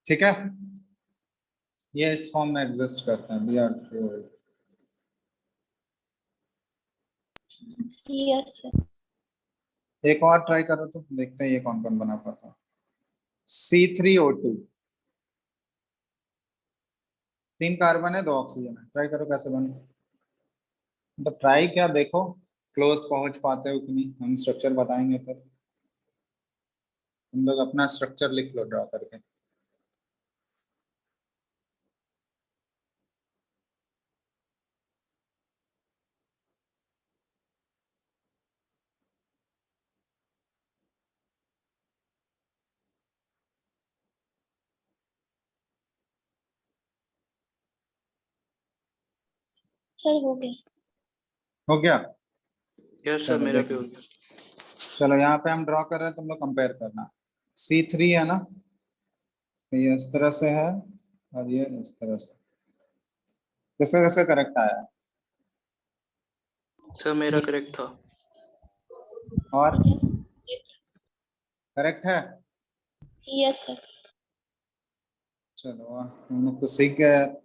ठीक है, ये इस फॉर्म में एग्जिस्ट करता है Br3O8। Yes sir. एक और ट्राई करो तो देखते हैं ये कौन कौन बना पाता है। C3O2, 3 कार्बन है 2 ऑक्सीजन है, ट्राई करो कैसे बने। तो ट्राई क्या, देखो क्लोज पहुंच पाते हो कि नहीं, हम स्ट्रक्चर बताएंगे फिर, तुम लोग अपना स्ट्रक्चर लिख लो ड्रॉ करके। सर हो गया। हो गया, यस सर चलो मेरा भी देखो, हो गया। चलो यहाँ पे हम ड्रॉ कर रहे हैं, तुम लोग कंपेयर करना। C3 है ना, तो ये इस तरह से है, और ये इस तरह से, किसका किसका करेक्ट आया। सर मेरा करेक्ट था। और करेक्ट है, यस सर। चलो वाह, हम लोग तो सीख गए यार।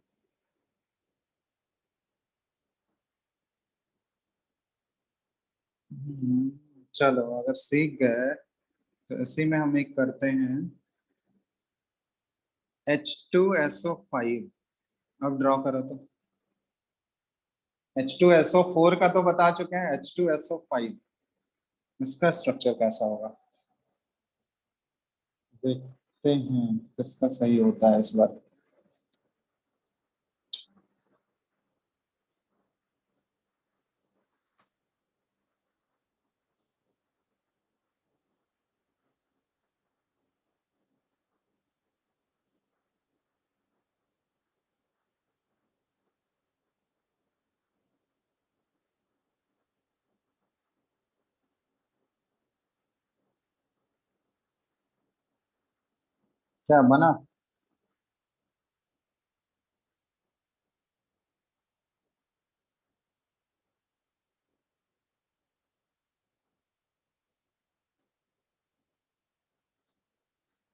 चलो अगर सीख गए तो इसी में हम एक करते हैं H2SO5। अब ड्रॉ करो तो, H2SO4 का तो बता चुके हैं, H2SO5 इसका स्ट्रक्चर कैसा होगा, देखते हैं किसका सही होता है इस बार। क्या बना,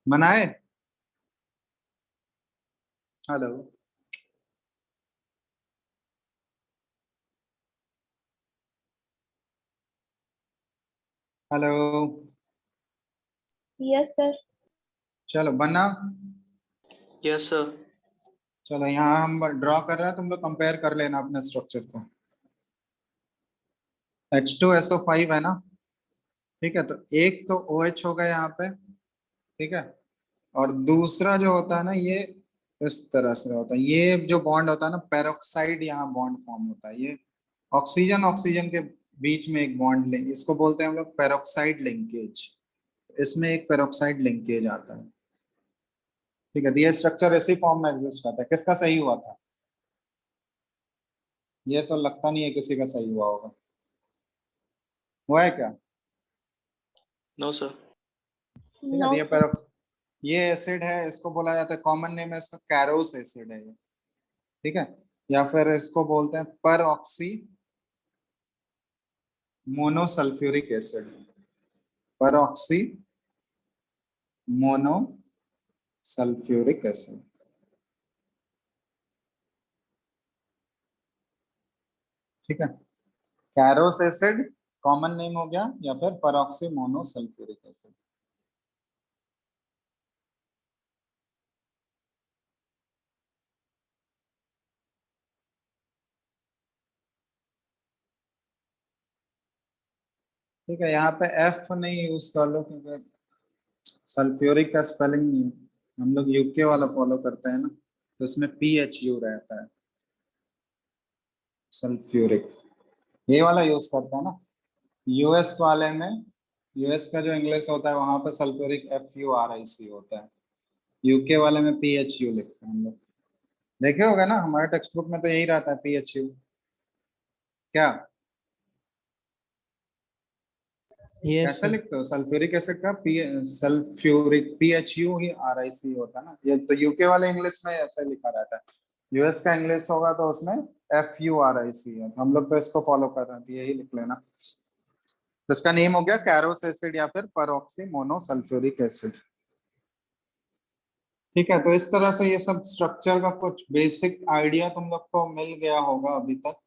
बनाए, हेलो, हेलो, यस सर। चलो बना। Yes sir. चलो यहाँ हम ड्रॉ कर रहे हैं, तुम लोग कंपेयर कर लेना अपने स्ट्रक्चर को। H2SO5 है ना, ठीक है, तो एक तो OH होगा यहाँ पे, ठीक है, और दूसरा जो होता है ना, ये इस तरह से होता है, ये जो बॉन्ड होता है ना पेरोक्साइड, यहाँ बॉन्ड फॉर्म होता है, ये ऑक्सीजन ऑक्सीजन के बीच में एक बॉन्ड लिंक, इसको बोलते हैं हम लोग पेरोक्साइड लिंकेज, इसमें एक पेरोक्साइड लिंकेज आता है, ठीक है, तो ये स्ट्रक्चर इसी फॉर्म में एग्जिस्ट करता है। किसका सही हुआ था, ये तो लगता नहीं है किसी का सही हुआ होगा, हुआ है क्या। No sir. ठीक है, नो तो सर। ये एसिड है, इसको बोला जाता है, कॉमन नेम है इसका कैरोस एसिड है ये, ठीक है, या फिर इसको बोलते हैं पर ऑक्सी मोनोसल्फ्यूरिक एसिड, पर ऑक्सी मोनोसल्फ्यूरिक एसिड, ठीक है, कैरोस एसिड कॉमन नेम हो गया, या फिर पर ऑक्सी मोनोसल्फ्यूरिक एसिड। ठीक है, यहाँ पे F नहीं यूज कर लो क्योंकि सल्फ्यूरिक का स्पेलिंग नहीं है। हम लोग यूके वाला फॉलो करते हैं ना, तो इसमें PHU रहता है, सल्फ्यूरिक, ये वाला यूज करते हैं ना। यूएस वाले में, यूएस का जो इंग्लिश होता है वहां पे सल्फ्यूरिक FURIC होता है, यूके वाले में PHU लिखते हैं हम लोग। देखे होगा ना, हमारे टेक्स्ट बुक में तो यही रहता है PHU। क्या यस कैसे सर। लिखते हो सल्फ्यूरिक एसिड का? सल्फ्यूरिक PHURIC होता है ना, ये तो यूके वाले इंग्लिश में ऐसे लिखा रहता है। यूएस का इंग्लिश होगा तो उसमें FURIC है, तो हम लोग तो इसको फॉलो कर रहे हैं, तो यही लिख लेना। तो इसका नेम हो गया कैरोस एसिड या फिर परऑक्सी मोनोसल्फ्यूरिक एसिड। ठीक है, तो इस तरह से ये सब स्ट्रक्चर का कुछ बेसिक आइडिया तुम लोग को मिल गया होगा अभी तक।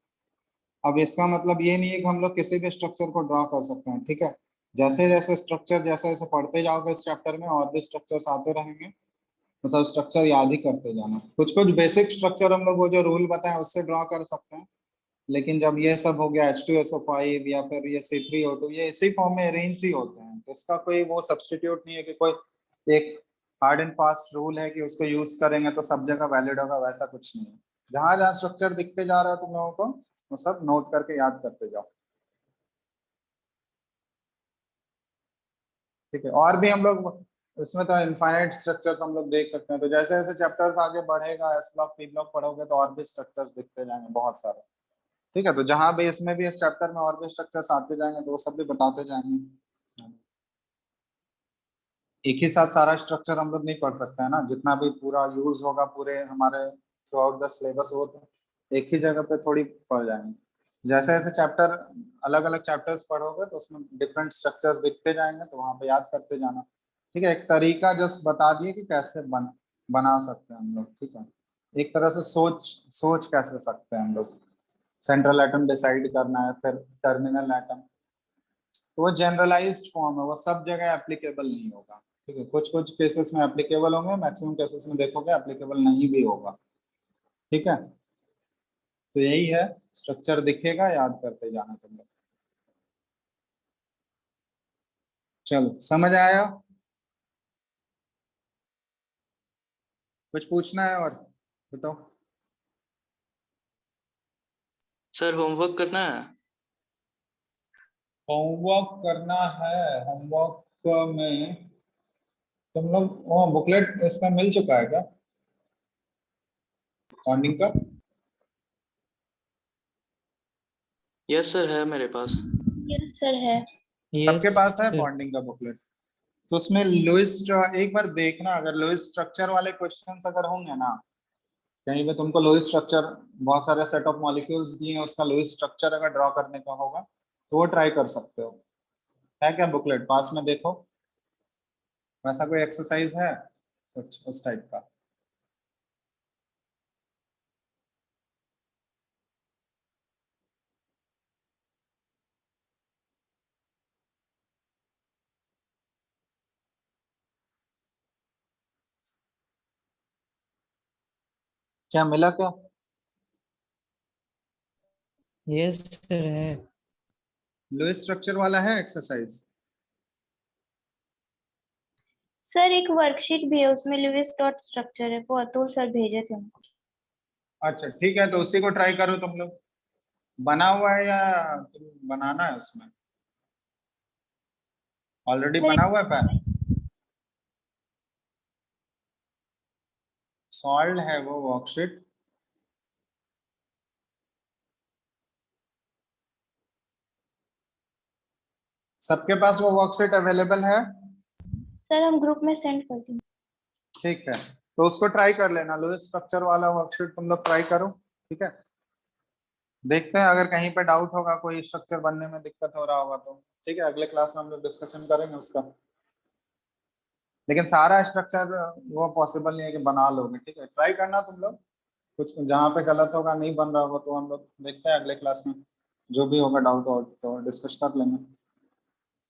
अब इसका मतलब ये नहीं है कि हम लोग किसी भी स्ट्रक्चर को ड्रॉ कर सकते हैं, ठीक है। जैसे जैसे स्ट्रक्चर जैसे जैसे पढ़ते जाओगे इस चैप्टर में और भी स्ट्रक्चर्स आते रहेंगे, तो सब स्ट्रक्चर याद ही करते जाना। कुछ कुछ बेसिक स्ट्रक्चर हम लोग वो जो रूल बताए उससे ड्रॉ कर सकते हैं, लेकिन जब ये सब हो गया H2SO5 या फिर ये C3O2, ये इसी फॉर्म में अरेंज ही होते हैं, तो इसका कोई वो सब्सटीट्यूट नहीं है कि कोई एक हार्ड एंड फास्ट रूल है कि उसको यूज करेंगे तो सब जगह वैलिड होगा, वैसा कुछ नहीं है। जहां जहां स्ट्रक्चर दिखते जा रहा है तुम लोगों को वो सब नोट करके याद करते जाओ, ठीक है। और भी हम लोग इसमें तो इनफाइनाइट स्ट्रक्चर्स हम लोग देख सकते हैं, तो जैसे जैसे चैप्टर्स आगे बढ़ेगा S ब्लॉक P ब्लॉक पढ़ोगे तो और भी स्ट्रक्चर्स दिखते जाएंगे बहुत सारे, ठीक है। तो जहां भी इसमें भी इस चैप्टर में और भी स्ट्रक्चर्स आते जाएंगे तो वो सब भी बताते जाएंगे। एक ही साथ सारा स्ट्रक्चर हम लोग नहीं पढ़ सकते हैं ना, जितना भी पूरा यूज होगा पूरे हमारे थ्रू आउट द सिलेबस वो तो एक ही जगह पे थोड़ी पढ़ जाएंगे। जैसे जैसे चैप्टर अलग अलग चैप्टर्स पढ़ोगे तो उसमें डिफरेंट स्ट्रक्चर्स दिखते जाएंगे, तो वहां पे याद करते जाना, ठीक है। एक तरीका जस्ट बता दिए कि कैसे बना सकते हैं हम लोग, ठीक है। एक तरह से सोच सोच कैसे सकते हैं हम लोग, सेंट्रल एटम डिसाइड करना है, फिर टर्मिनल एटम, तो वो जनरलाइज्ड फॉर्म है, वो सब जगह एप्लीकेबल नहीं होगा, ठीक है। कुछ कुछ केसेस में एप्लीकेबल होंगे, मैक्सिमम केसेस में देखोगे एप्लीकेबल नहीं भी होगा, ठीक है। तो यही है, स्ट्रक्चर दिखेगा याद करते जाना तुम लोग। चलो समझ आया? कुछ पूछना है और बताओ। सर होमवर्क करना है। होमवर्क करना है, होमवर्क में तुम लोग वो बुकलेट इसका मिल चुका है क्या, बॉन्डिंग का? यस सर है मेरे पास। यस सर है। सबके यस पास है सर। बॉन्डिंग का बुकलेट? तो उसमें लुईस एक बार देखना, अगर लुईस स्ट्रक्चर वाले क्वेश्चंस अगर होंगे ना, कहीं पे तुमको लुईस स्ट्रक्चर बहुत सारे सेट ऑफ मॉलिक्यूल्स दिए हैं, उसका लुईस स्ट्रक्चर अगर ड्रॉ करने का होगा तो वो ट्राई कर सकते हो। है क्या बुकलेट पास में? देखो वैसा कोई एक्सरसाइज है कुछ उस टाइप का? क्या मिला क्या? यस सर है। लुईस स्ट्रक्चर वाला है एक्सरसाइज? सर एक वर्कशीट भी है, उसमें लुईस डॉट स्ट्रक्चर है, वो अतुल सर भेजे थे हमको। अच्छा ठीक है, तो उसी को ट्राई करो तुम लोग। बना हुआ है या तुम बनाना है उसमें? ऑलरेडी सर बना हुआ है पैन? सॉल्व है वो वर्कशीट? सबके पास वो वर्कशीट अवेलेबल है? सर हम ग्रुप में सेंड कर देंगे। ठीक है, तो उसको ट्राई कर लेना, लुईस स्ट्रक्चर वाला वर्कशीट तुम लोग ट्राई करो, ठीक है। देखते हैं अगर कहीं पे डाउट होगा, कोई स्ट्रक्चर बनने में दिक्कत हो रहा होगा तो ठीक है, अगले क्लास में हम लोग डिस्कशन करेंगे उसका। लेकिन सारा स्ट्रक्चर वो पॉसिबल नहीं है कि बना लोगे, ठीक है। ट्राई करना तुम लोग, कुछ जहाँ पे गलत होगा नहीं बन रहा होगा तो हम लोग देखते हैं अगले क्लास में, जो भी होगा डाउट हो तो डिस्कस कर लेंगे,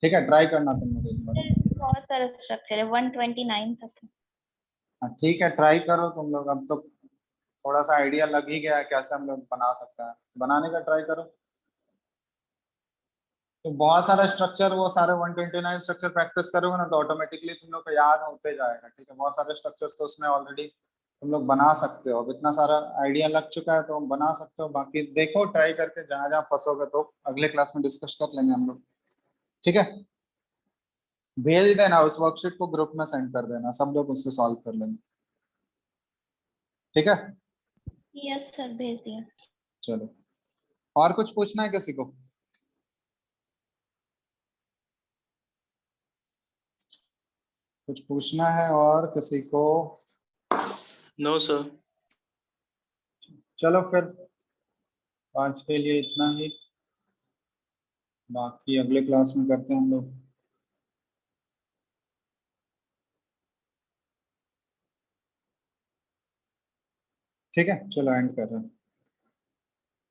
ठीक है। ट्राई करना तुम लोग एक बार। सर बहुत सारा स्ट्रक्चर है, 129 तक है। हाँ ठीक है, ट्राई करो तुम लोग, अब तो थोड़ा सा आइडिया लग ही गया है कैसे हम लोग बना सकते हैं, बनाने का ट्राई करो। तो बहुत सारा स्ट्रक्चर, वो सारे 129 स्ट्रक्चर प्रैक्टिस करोगे ना तो ऑटोमेटिकली तुम लोग को याद होते जाएगा। ठीक है, बहुत सारे स्ट्रक्चर्स तो उसमें ऑलरेडी तुम लोग बना सकते हो। अब इतना सारा आइडिया लग चुका है तो बना सकते हो। बाकी देखो ट्राई करके, जहां जहां फंसोगे तो अगले क्लास में डिस्कस कर लेंगे हम लोग। ठीक है, भेज देना उस वर्कशीट को, ग्रुप में सेंड कर देना, सब लोग उससे सॉल्व कर लेंगे। ठीक है, यस सर, भेज दिया। चलो, और कुछ पूछना है किसी को? कुछ पूछना है और किसी को? No sir. चलो फिर आज के लिए इतना ही, बाकी अगले क्लास में करते हैं हम लोग। ठीक है, चलो एंड कर रहे हैं।